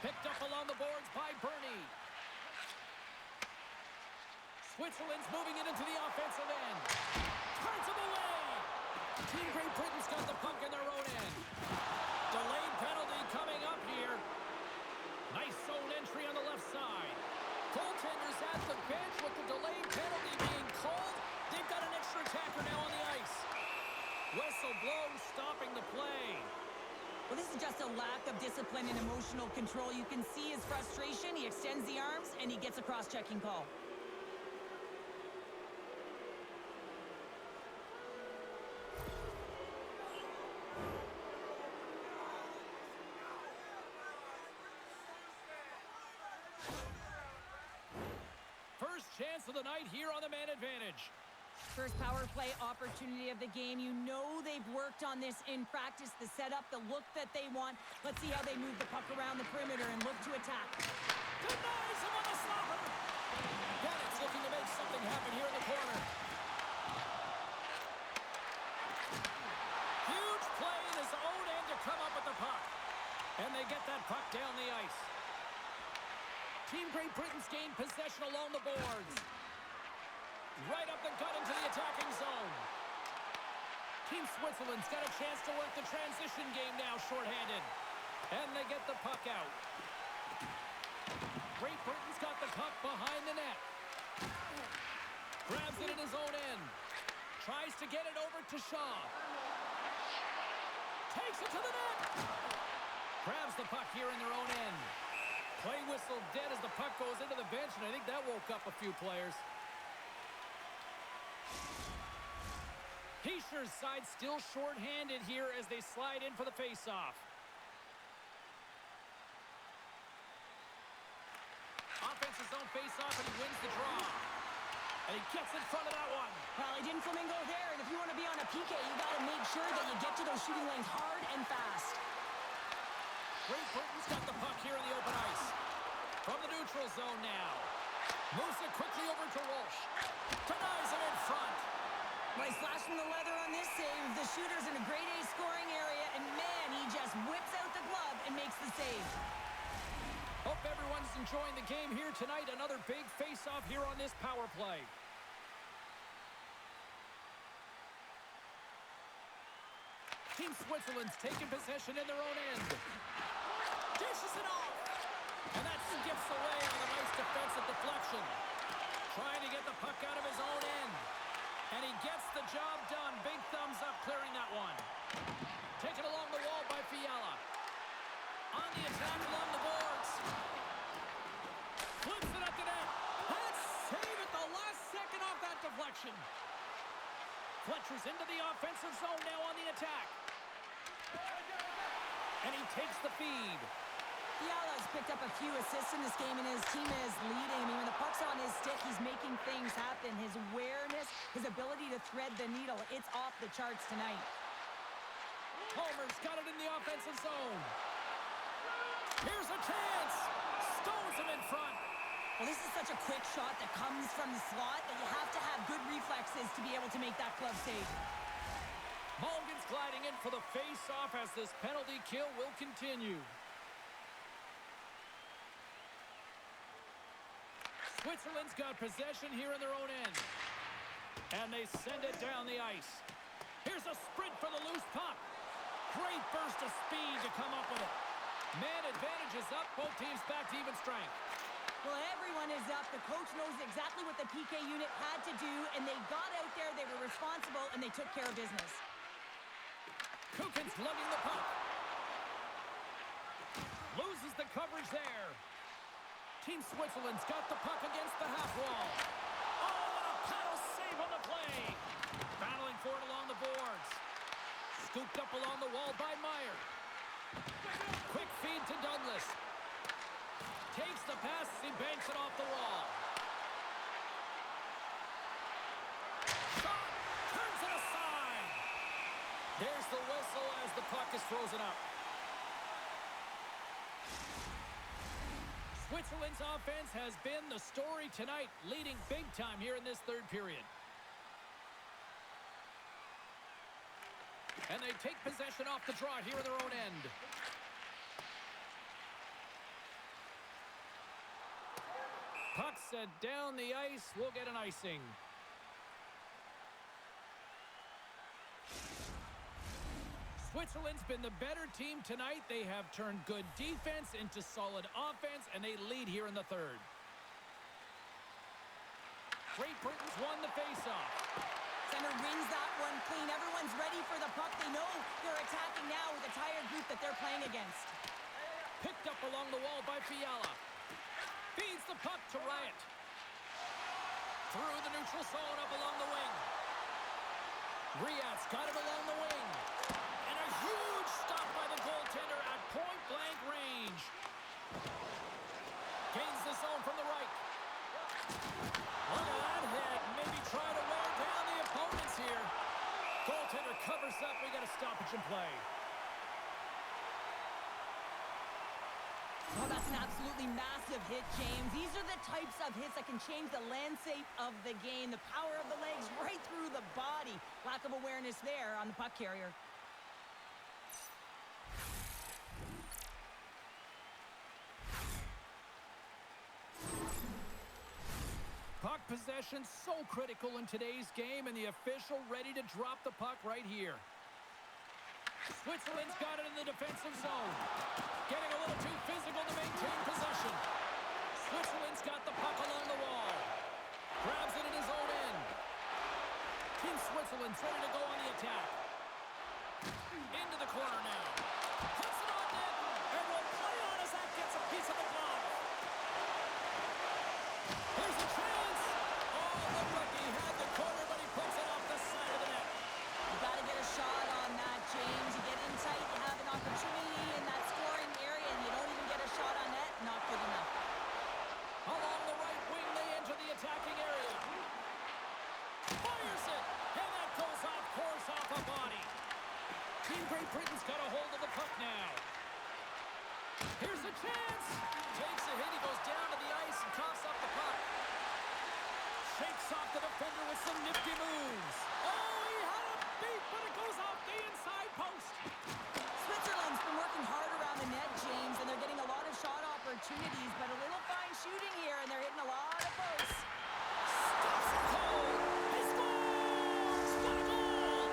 Picked up along the boards by Bernie. Switzerland's moving it into the offensive end. Turns him away. Team Great Britain's got the puck in their own end. Delayed penalty coming up here. Nice zone entry on the left side. Goaltenders at the bench with the delayed penalty being called. They've got an extra attacker now on the ice. Whistle blows, stopping the play. Well, this is just a lack of discipline and emotional control. You can see his frustration. He extends the arms, and he gets a cross-checking call. First chance of the night here on the man advantage. First power play opportunity of the game. You know they've worked on this in practice, the setup, the look that they want. Let's see how they move the puck around the perimeter and look to attack. Denies him on the slapper. Bennett's looking to make something happen here in the corner. Huge play in his own end to come up with the puck. And they get that puck down the ice. Team Great Britain's gained possession along the boards. Right up the gut into the attacking zone. Team Switzerland's got a chance to work the transition game now, shorthanded. And they get the puck out. Great Britain's got the puck behind the net. Grabs it in his own end. Tries to get it over to Shaw. Takes it to the net. Grabs the puck here in their own end. Play whistle dead as the puck goes into the bench, and I think that woke up a few players. Hischier's side still short-handed here as they slide in for the face-off. Offensive zone face-off, and he wins the draw. And he gets in front of that one. Well, he didn't flamingo there, and if you want to be on a PK, you got to make sure that you get to those shooting lanes hard and fast. Great Britain's got the puck here in the open ice. From the neutral zone now. Moves it quickly over to Walsh. Denies him in front. Nice flash from the leather on this save. The shooter's in a grade A scoring area, and man, he just whips out the glove and makes the save. Hope everyone's enjoying the game here tonight. Another big face-off here on this power play. Team Switzerland's taking possession in their own end. Dishes it off. And that skips away on a nice defensive deflection. Trying to get the puck out of his own end. And he gets the job done. Big thumbs up clearing that one. Taken along the wall by Fiala. On the attack along the boards. Flips it up the net. And save at the last second off that deflection. Fletcher's into the offensive zone now on the attack. And he takes the feed. Fiala's picked up a few assists in this game, and his team is leading. I mean, when the puck's on his stick, he's making things happen. His awareness, his ability to thread the needle, it's off the charts tonight. Homer's got it in the offensive zone. Here's a chance. Stones him in front. Well, this is such a quick shot that comes from the slot that you have to have good reflexes to be able to make that glove save. Mulligan's gliding in for the face-off as this penalty kill will continue. Switzerland's got possession here in their own end. And they send it down the ice. Here's a sprint for the loose puck. Great burst of speed to come up with it. Man advantage is up. Both teams back to even strength. Well, everyone is up. The coach knows exactly what the PK unit had to do, and they got out there, they were responsible, and they took care of business. Kukin's lugging the puck. Loses the coverage there. Team Switzerland's got the puck against the half wall. Oh, and a paddle save on the play. Battling for it along the boards. Scooped up along the wall by Meyer. Quick feed to Douglas. Takes the pass as he banks it off the wall. Shot! Turns it aside! There's the whistle as the puck is frozen up. Switzerland's offense has been the story tonight, leading big time here in this third period. And they take possession off the draw here in their own end. Puck set down the ice. We'll get an icing. Switzerland's been the better team tonight. They have turned good defense into solid offense, and they lead here in the third. Great Britain's won the faceoff. Center wins that one clean. Everyone's ready for the puck. They know they're attacking now with a tired group that they're playing against. Picked up along the wall by Fiala. Feeds the puck to Riot. Through the neutral zone up along the wing. Riyad's got it along the wing. And a huge stop by the goaltender at point-blank range. Gains the zone from the right. Look at that hit. Maybe try to wear down the opponents here. Goaltender covers up. We got a stoppage in play. Oh, that's an absolutely massive hit, James. These are the types of hits that can change the landscape of the game. The power of the legs right through the body. Lack of awareness there on the puck carrier. Puck possession so critical in today's game, and the official ready to drop the puck right here. Switzerland's got it in the defensive zone. Getting a little too physical to maintain possession. Switzerland's got the puck along the wall. Grabs it in his own end. Team Switzerland's ready to go on the attack. Into the corner now. Puts it on net, and will play on as that gets a piece of the glove. Here's a chance. Oh, looked like he had the corner, but he puts it off the side of the net. You got to get a shot on that, James. You get in tight, you have an opportunity in that scoring area, and you don't even get a shot on net. Not good enough. Along the right wing, they enter the attacking area. Fires it, and that goes off course off a body. Team Great Britain's got a hold of the puck now. Here's a chance. Takes a hit, he goes down to the ice and coughs up the puck. Shakes off the defender with some nifty moves. Oh, he had a beat, but it goes off the inside post. Switzerland's been working hard around the net, James, and they're getting a lot of shot opportunities, but a little fine shooting here, and they're hitting a lot of posts. Stops it cold. He scores! What a goal!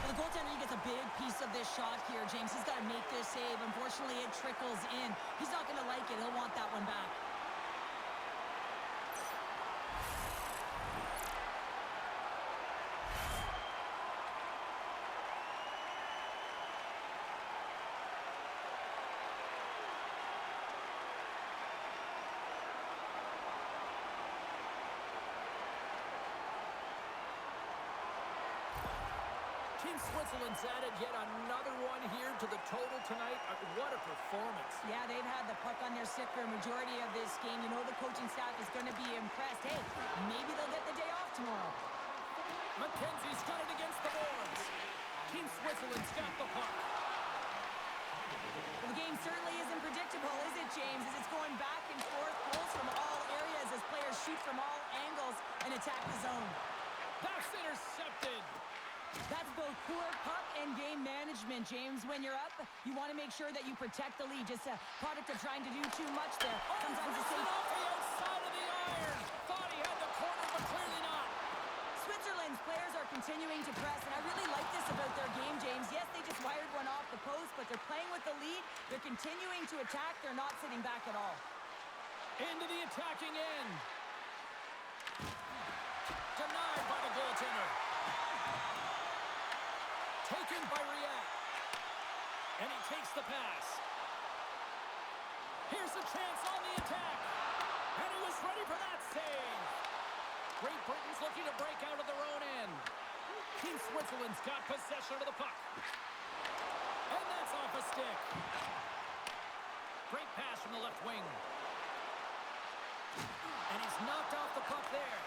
Well, the goaltender, he gets a big piece of this shot here, James. He's got to make this save. Unfortunately, it trickles in. He's not going to like it. He'll want that one back. Team Switzerland's added yet another one here to the total tonight. What a performance. Yeah, they've had the puck on their stick for a majority of this game. You know the coaching staff is going to be impressed. Hey, maybe they'll get the day off tomorrow. McKenzie's got it against the boards. Team Switzerland's got the puck. Well, the game certainly isn't predictable, is it, James? As it's going back and forth, goals from all areas as players shoot from all angles and attack the zone. That's intercepted. That's both poor puck and game management, James. When you're up, you want to make sure that you protect the lead. Just a product of trying to do too much there. Sometimes it's safe. Off the outside of the iron. Thought he had the corner, but clearly not. Switzerland's players are continuing to press, and I really like this about their game, James. Yes, they just wired one off the post, but they're playing with the lead. They're continuing to attack. They're not sitting back at all. Into the attacking end. Denied by the goaltender. Taken by Riat. And he takes the pass. Here's a chance on the attack. And he was ready for that save. Great Britain's looking to break out of their own end. Team Switzerland's got possession of the puck. And that's off a stick. Great pass from the left wing. And he's knocked off the puck there.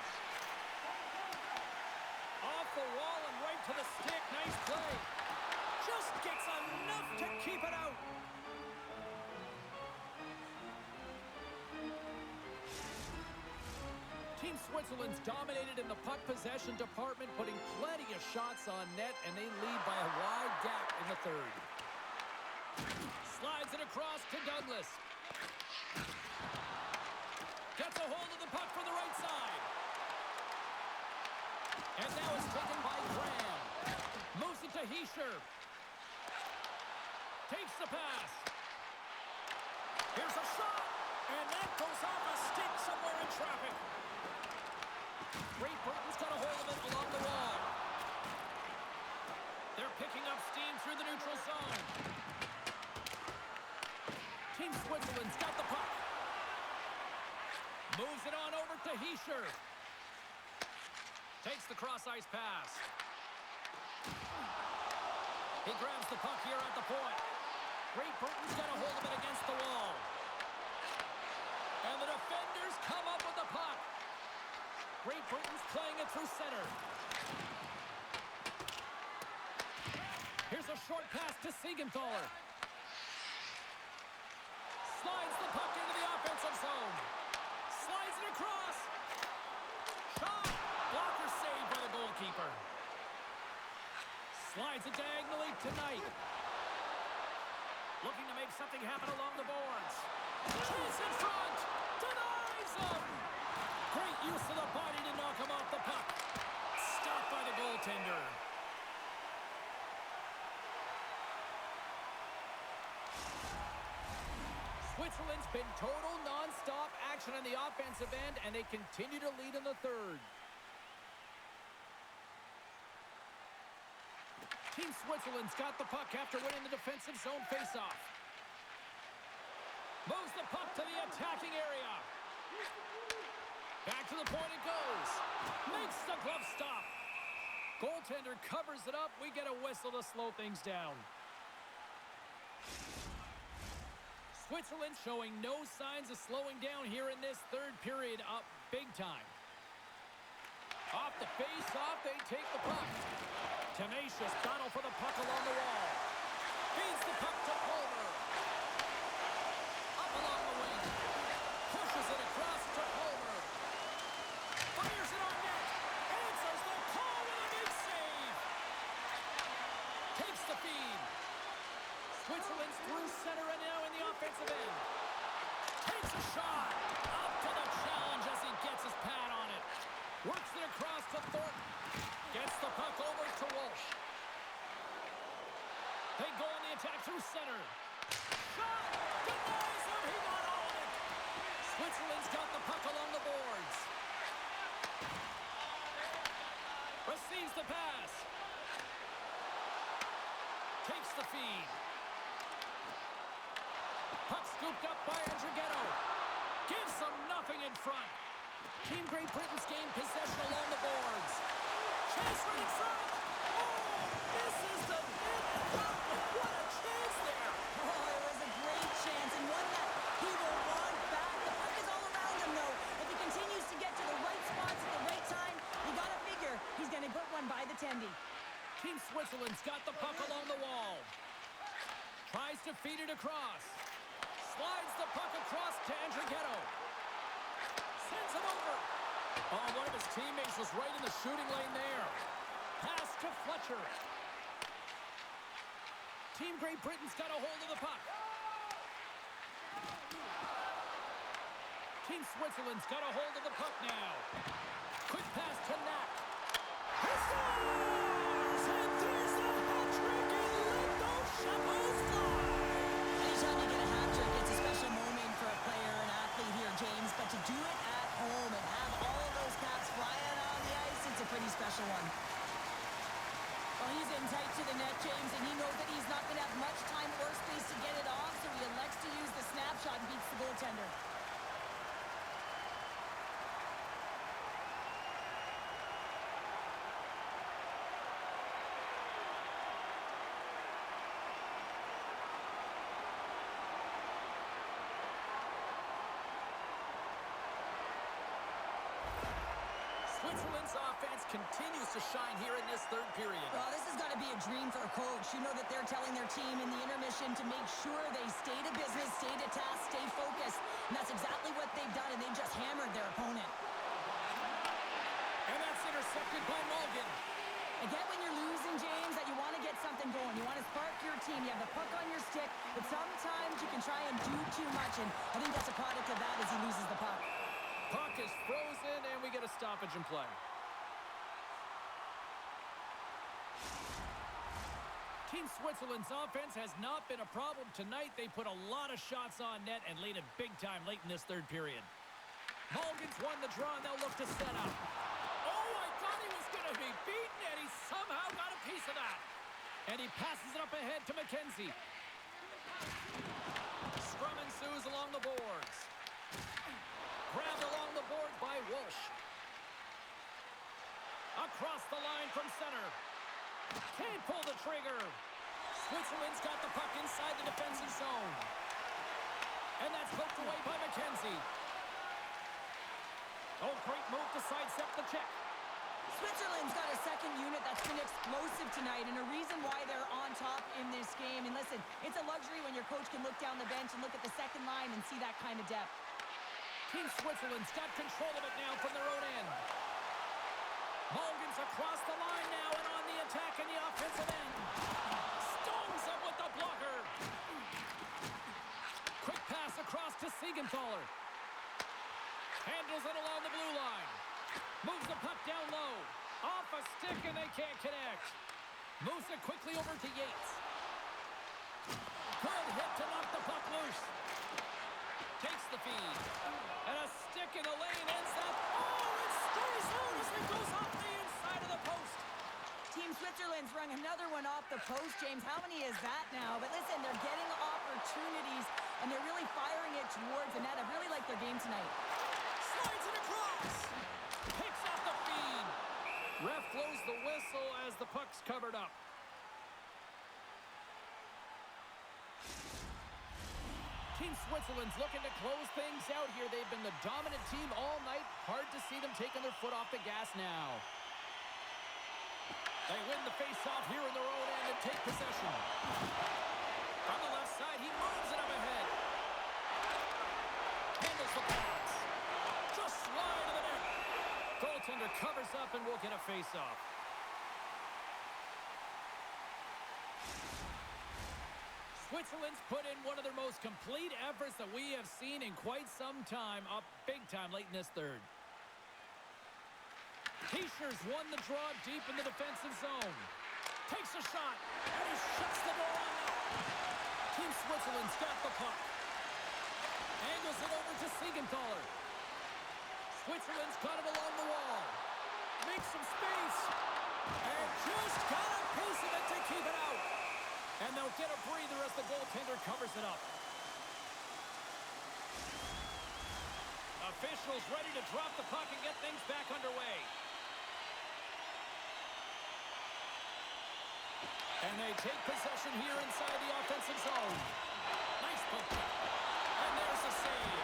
Off the wall and right to the stick. Nice play. Just gets enough to keep it out. Team Switzerland's dominated in the puck possession department, putting plenty of shots on net, and they lead by a wide gap in the third. Slides it across to Douglas. Gets a hold of the puck from the right side. And now it's taken by Graham. Moves it to Heischer. Takes the pass. Here's a shot. And that goes off a stick somewhere in traffic. Great Britain's got a hold of it along the wall. They're picking up steam through the neutral zone. Team Switzerland's got the puck. Moves it on over to Heischer. Takes the cross-ice pass. He grabs the puck here at the point. Great Britain's got a hold of it against the wall. And the defenders come up with the puck. Great Britain's playing it through center. Here's a short pass to Siegenthaler. Slides the puck into the offensive zone. Slides it across. Shot. Blocker saved by the goalkeeper. Slides it diagonally to Knight. Looking to make something happen along the boards. Chase in front. Denies him. Great use of the body to knock him off the puck. Stopped by the goaltender. Switzerland's been total non-stop action on the offensive end, and they continue to lead in the third. Team Switzerland's got the puck after winning the defensive zone faceoff. Moves the puck to the attacking area. Back to the point it goes. Makes the glove stop. Goaltender covers it up. We get a whistle to slow things down. Switzerland showing no signs of slowing down here in this third period, up big time. Off the face-off, they take the puck. Tenacious battle for the puck along the wall. Feeds the puck to Palmer. Up along the wing. Pushes it across to Palmer. Fires it on net. Answers the call with a big save. Takes the feed. Switzerland's through center and now in the offensive end. Takes a shot. Up to the challenge as he gets his pad on it. Works it across to Thornton. Gets the puck over to Walsh. They go on the attack through center. Shot! Denies him! He got all of it! Switzerland's got the puck along the boards. Receives the pass. Takes the feed. Puck scooped up by Andrighetto. Gives them nothing in front. Team Great Britain's gained possession along the boards. Chase right in front. Oh, misses the net. What a chance there. Oh, it was a great chance and one that he will want back. The puck is all around him, though. If he continues to get to the right spots at the right time, you got to figure he's going to put one by the tendy. Team Switzerland's got the puck along the wall. Tries to feed it across. Slides the puck across to Andrighetto. Sends it over. Oh, one of his teammates was right in the shooting lane there. Pass to Fletcher. Team Great Britain's got a hold of the puck. Team Switzerland's got a hold of the puck now. Quick pass to Knack. He scores! And there's the hat trick, and let those shovels fly! Anytime you get a hat trick, it's a special moment for a player, an athlete here, James. But to do it at home and have all of those caps flying on the ice, it's a pretty special one. Well, he's in tight to the net, James, and he knows that he's not going to have much time or space to get it off, so he elects to use the snapshot and beats the goaltender. Switzerland's offense continues to shine here in this third period. Well, this has got to be a dream for a coach. You know that they're telling their team in the intermission to make sure they stay to business, stay to task, stay focused. And that's exactly what they've done, and they just hammered their opponent. And that's intercepted by Malgin. I get when you're losing, James, that you want to get something going. You want to spark your team. You have the puck on your stick, but sometimes you can try and do too much, and I think that's a product of that as he loses the puck. Puck is frozen, and we get a stoppage in play. Team Switzerland's offense has not been a problem tonight. They put a lot of shots on net and laid it big time late in this third period. Malgin's won the draw, and they'll look to set up. Oh, I thought he was going to be beaten, and he somehow got a piece of that. And he passes it up ahead to McKenzie. Scrum ensues along the boards. Grabbed along the board by Walsh. Across the line from center. Can't pull the trigger. Switzerland's got the puck inside the defensive zone. And that's poked away by McKenzie. Oh, great move to sidestep the check. Switzerland's got a second unit that's been explosive tonight, and a reason why they're on top in this game. And listen, it's a luxury when your coach can look down the bench and look at the second line and see that kind of depth. Team Switzerland's got control of it now from their own end. Malgin's across the line now and on the attack in the offensive end. Stones him with the blocker. Quick pass across to Siegenthaler. Handles it along the blue line. Moves the puck down low. Off a stick and they can't connect. Moves it quickly over to Yates. Good hit to knock the puck loose. Takes the feed. And a stick in the lane ends that. Oh, it stays out as it goes off the inside of the post. Team Switzerland's rung another one off the post, James. How many is that now? But listen, they're getting opportunities, and they're really firing it towards the net. I really like their game tonight. Slides it across. Picks off the feed. Ref blows the whistle as the puck's covered up. Team Switzerland's looking to close things out here. They've been the dominant team all night. Hard to see them taking their foot off the gas now. They win the face-off here in their own end and take possession. From the left side, he moves it up ahead. Handles the pass. Just slide to the net. Goaltender covers up and will get a face-off. Switzerland's put in one of their most complete efforts that we have seen in quite some time, up big time late in this third. T-shirts won the draw deep in the defensive zone. Takes a shot, and he shuts the door on that. Team Switzerland's got the puck. Angles it over to Siegenthaler. Switzerland's got it along the wall. Makes some space. And just got a piece of it to keep it out. And they'll get a breather as the goaltender covers it up. Officials ready to drop the puck and get things back underway. And they take possession here inside the offensive zone. Nice poke check. And there's the save.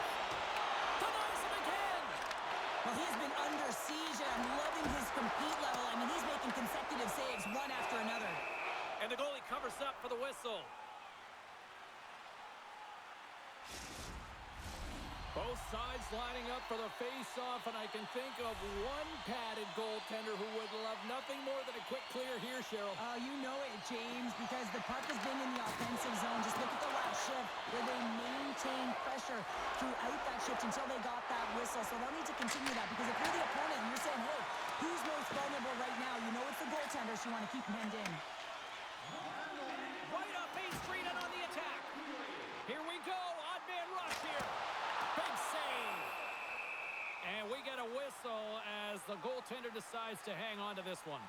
Denies him again. Well, he has been under siege, and I'm loving his compete level. I mean, he's making consecutive saves, one after another. And the goalie covers up for the whistle. Both sides lining up for the face-off, and I can think of one padded goaltender who would love nothing more than a quick clear here, Cheryl. Oh, you know it, James, because the puck has been in the offensive zone. Just look at the last shift where they maintained pressure throughout that shift until they got that whistle. So they'll need to continue that, because if you're the opponent, you're saying, hey, who's most vulnerable right now? You know it's the goaltender, so you want to keep him hemmed in. Right up Main Street and on the attack. Here we go. Odd man rush here. Big save. And we get a whistle as the goaltender decides to hang on to this one.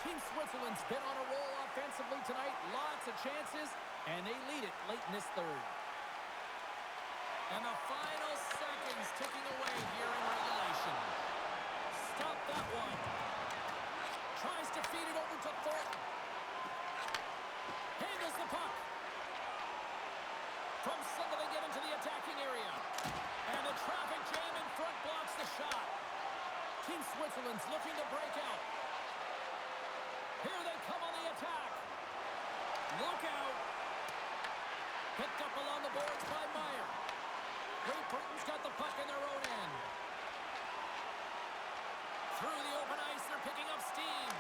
Team Switzerland's been on a roll offensively tonight. Lots of chances, and they lead it late in this third. And the final seconds ticking away here in regulation. Stop that one. Tries to feed it over to Thornton. Handles the puck. From center they get into the attacking area. And the traffic jam in front blocks the shot. Team Switzerland's looking to break out. Here they come on the attack. Look out. Picked up along the boards by Meyer. Great Britain's got the puck in their own end. Through the open ice, they're picking up steam.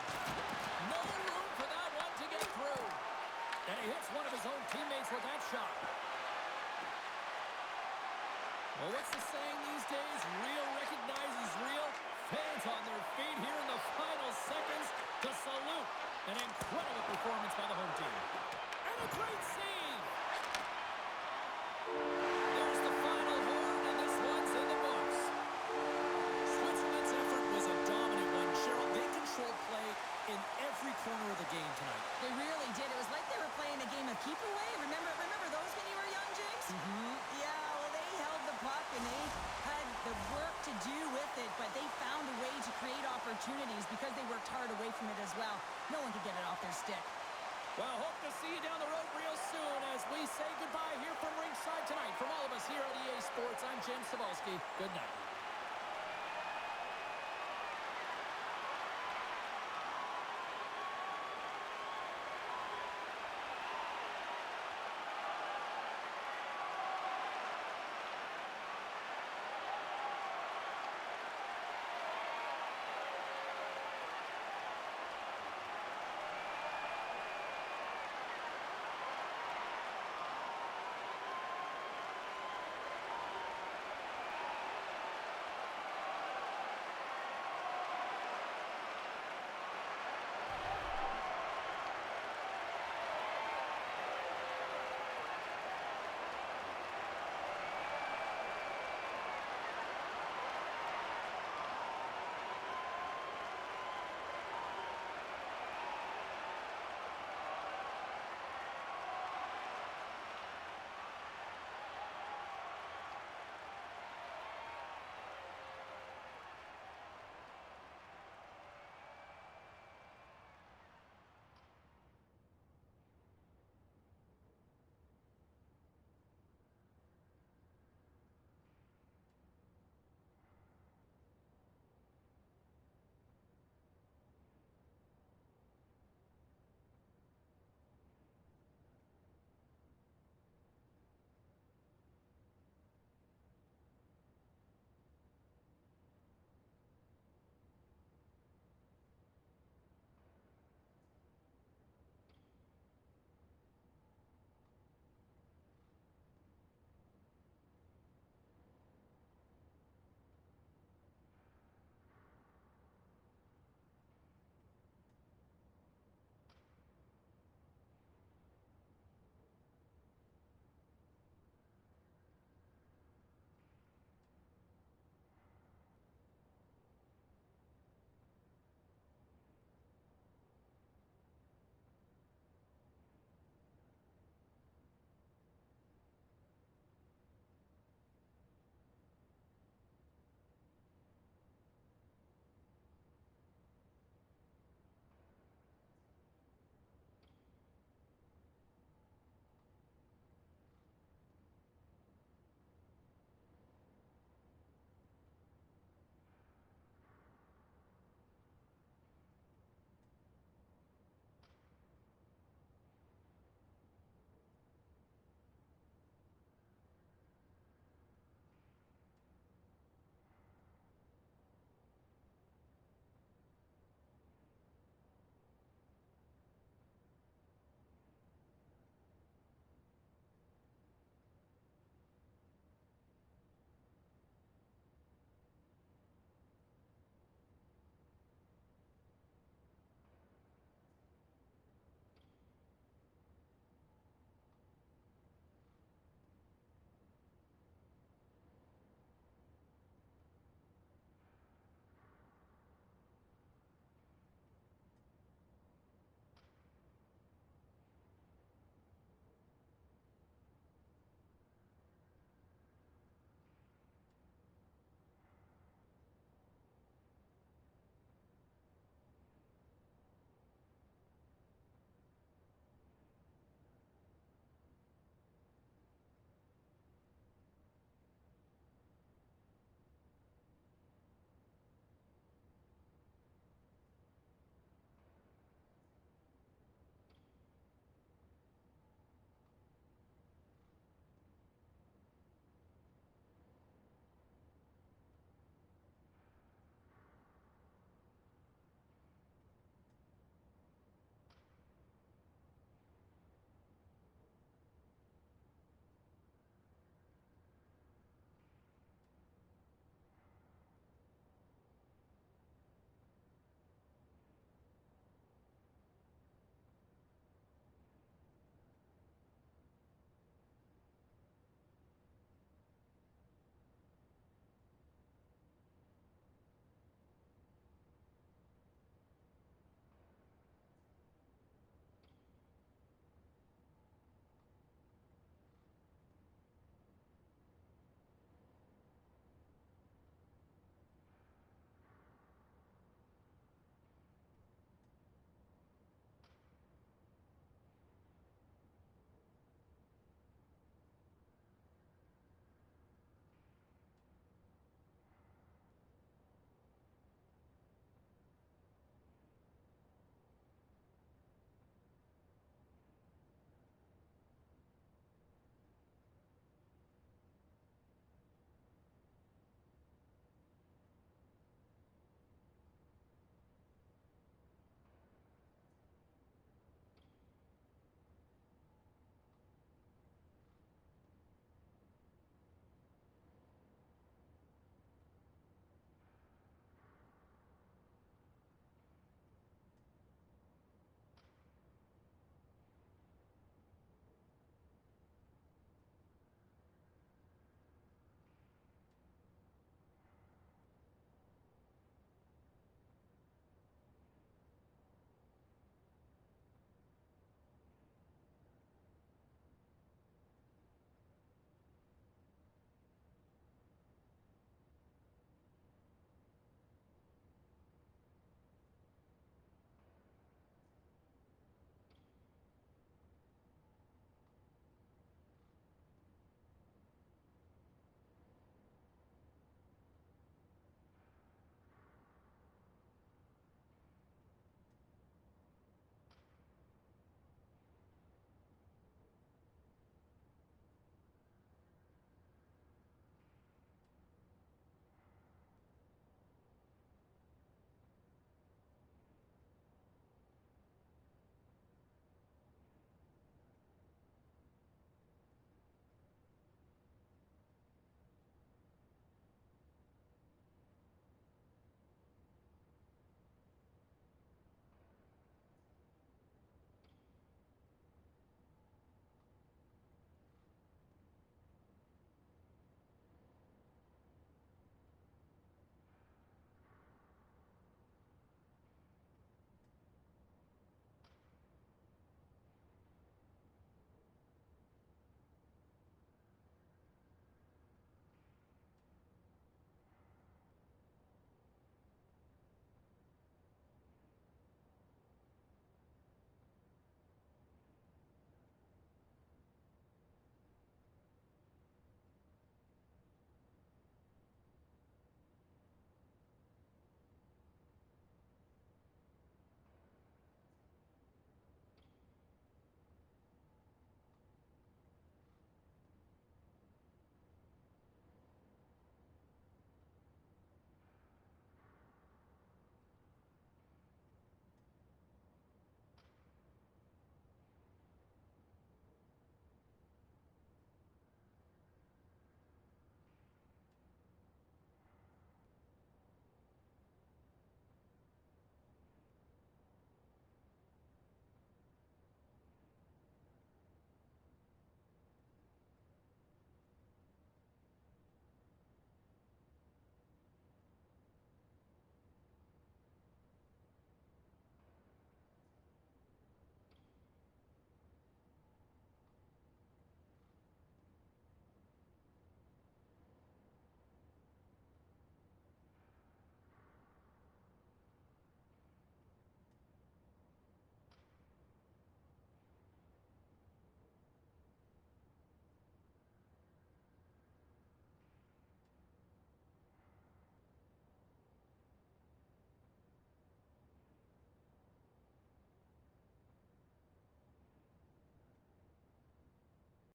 No room for that one to get through. And he hits one of his own teammates with that shot. Well, what's the saying these days? Real recognizes real. Fans on their feet here in the final seconds to salute an incredible performance by the home team. And a great save. There's the final horn, and this one's in the books. Switzerland's effort was a dominant one. Cheryl, they controlled play in every corner of the game tonight. They really did. It was like they were playing a game of keep away. Remember those when you were young, James? Yeah, well, they held the puck, and they had the work to do with it, but they found a way to create opportunities because they worked hard away from it as well. No one could get it off their stick. Well, hope to see you down the road real soon as we say goodbye here from ringside tonight. From all of us here at EA Sports, I'm James Cebulski. Good night.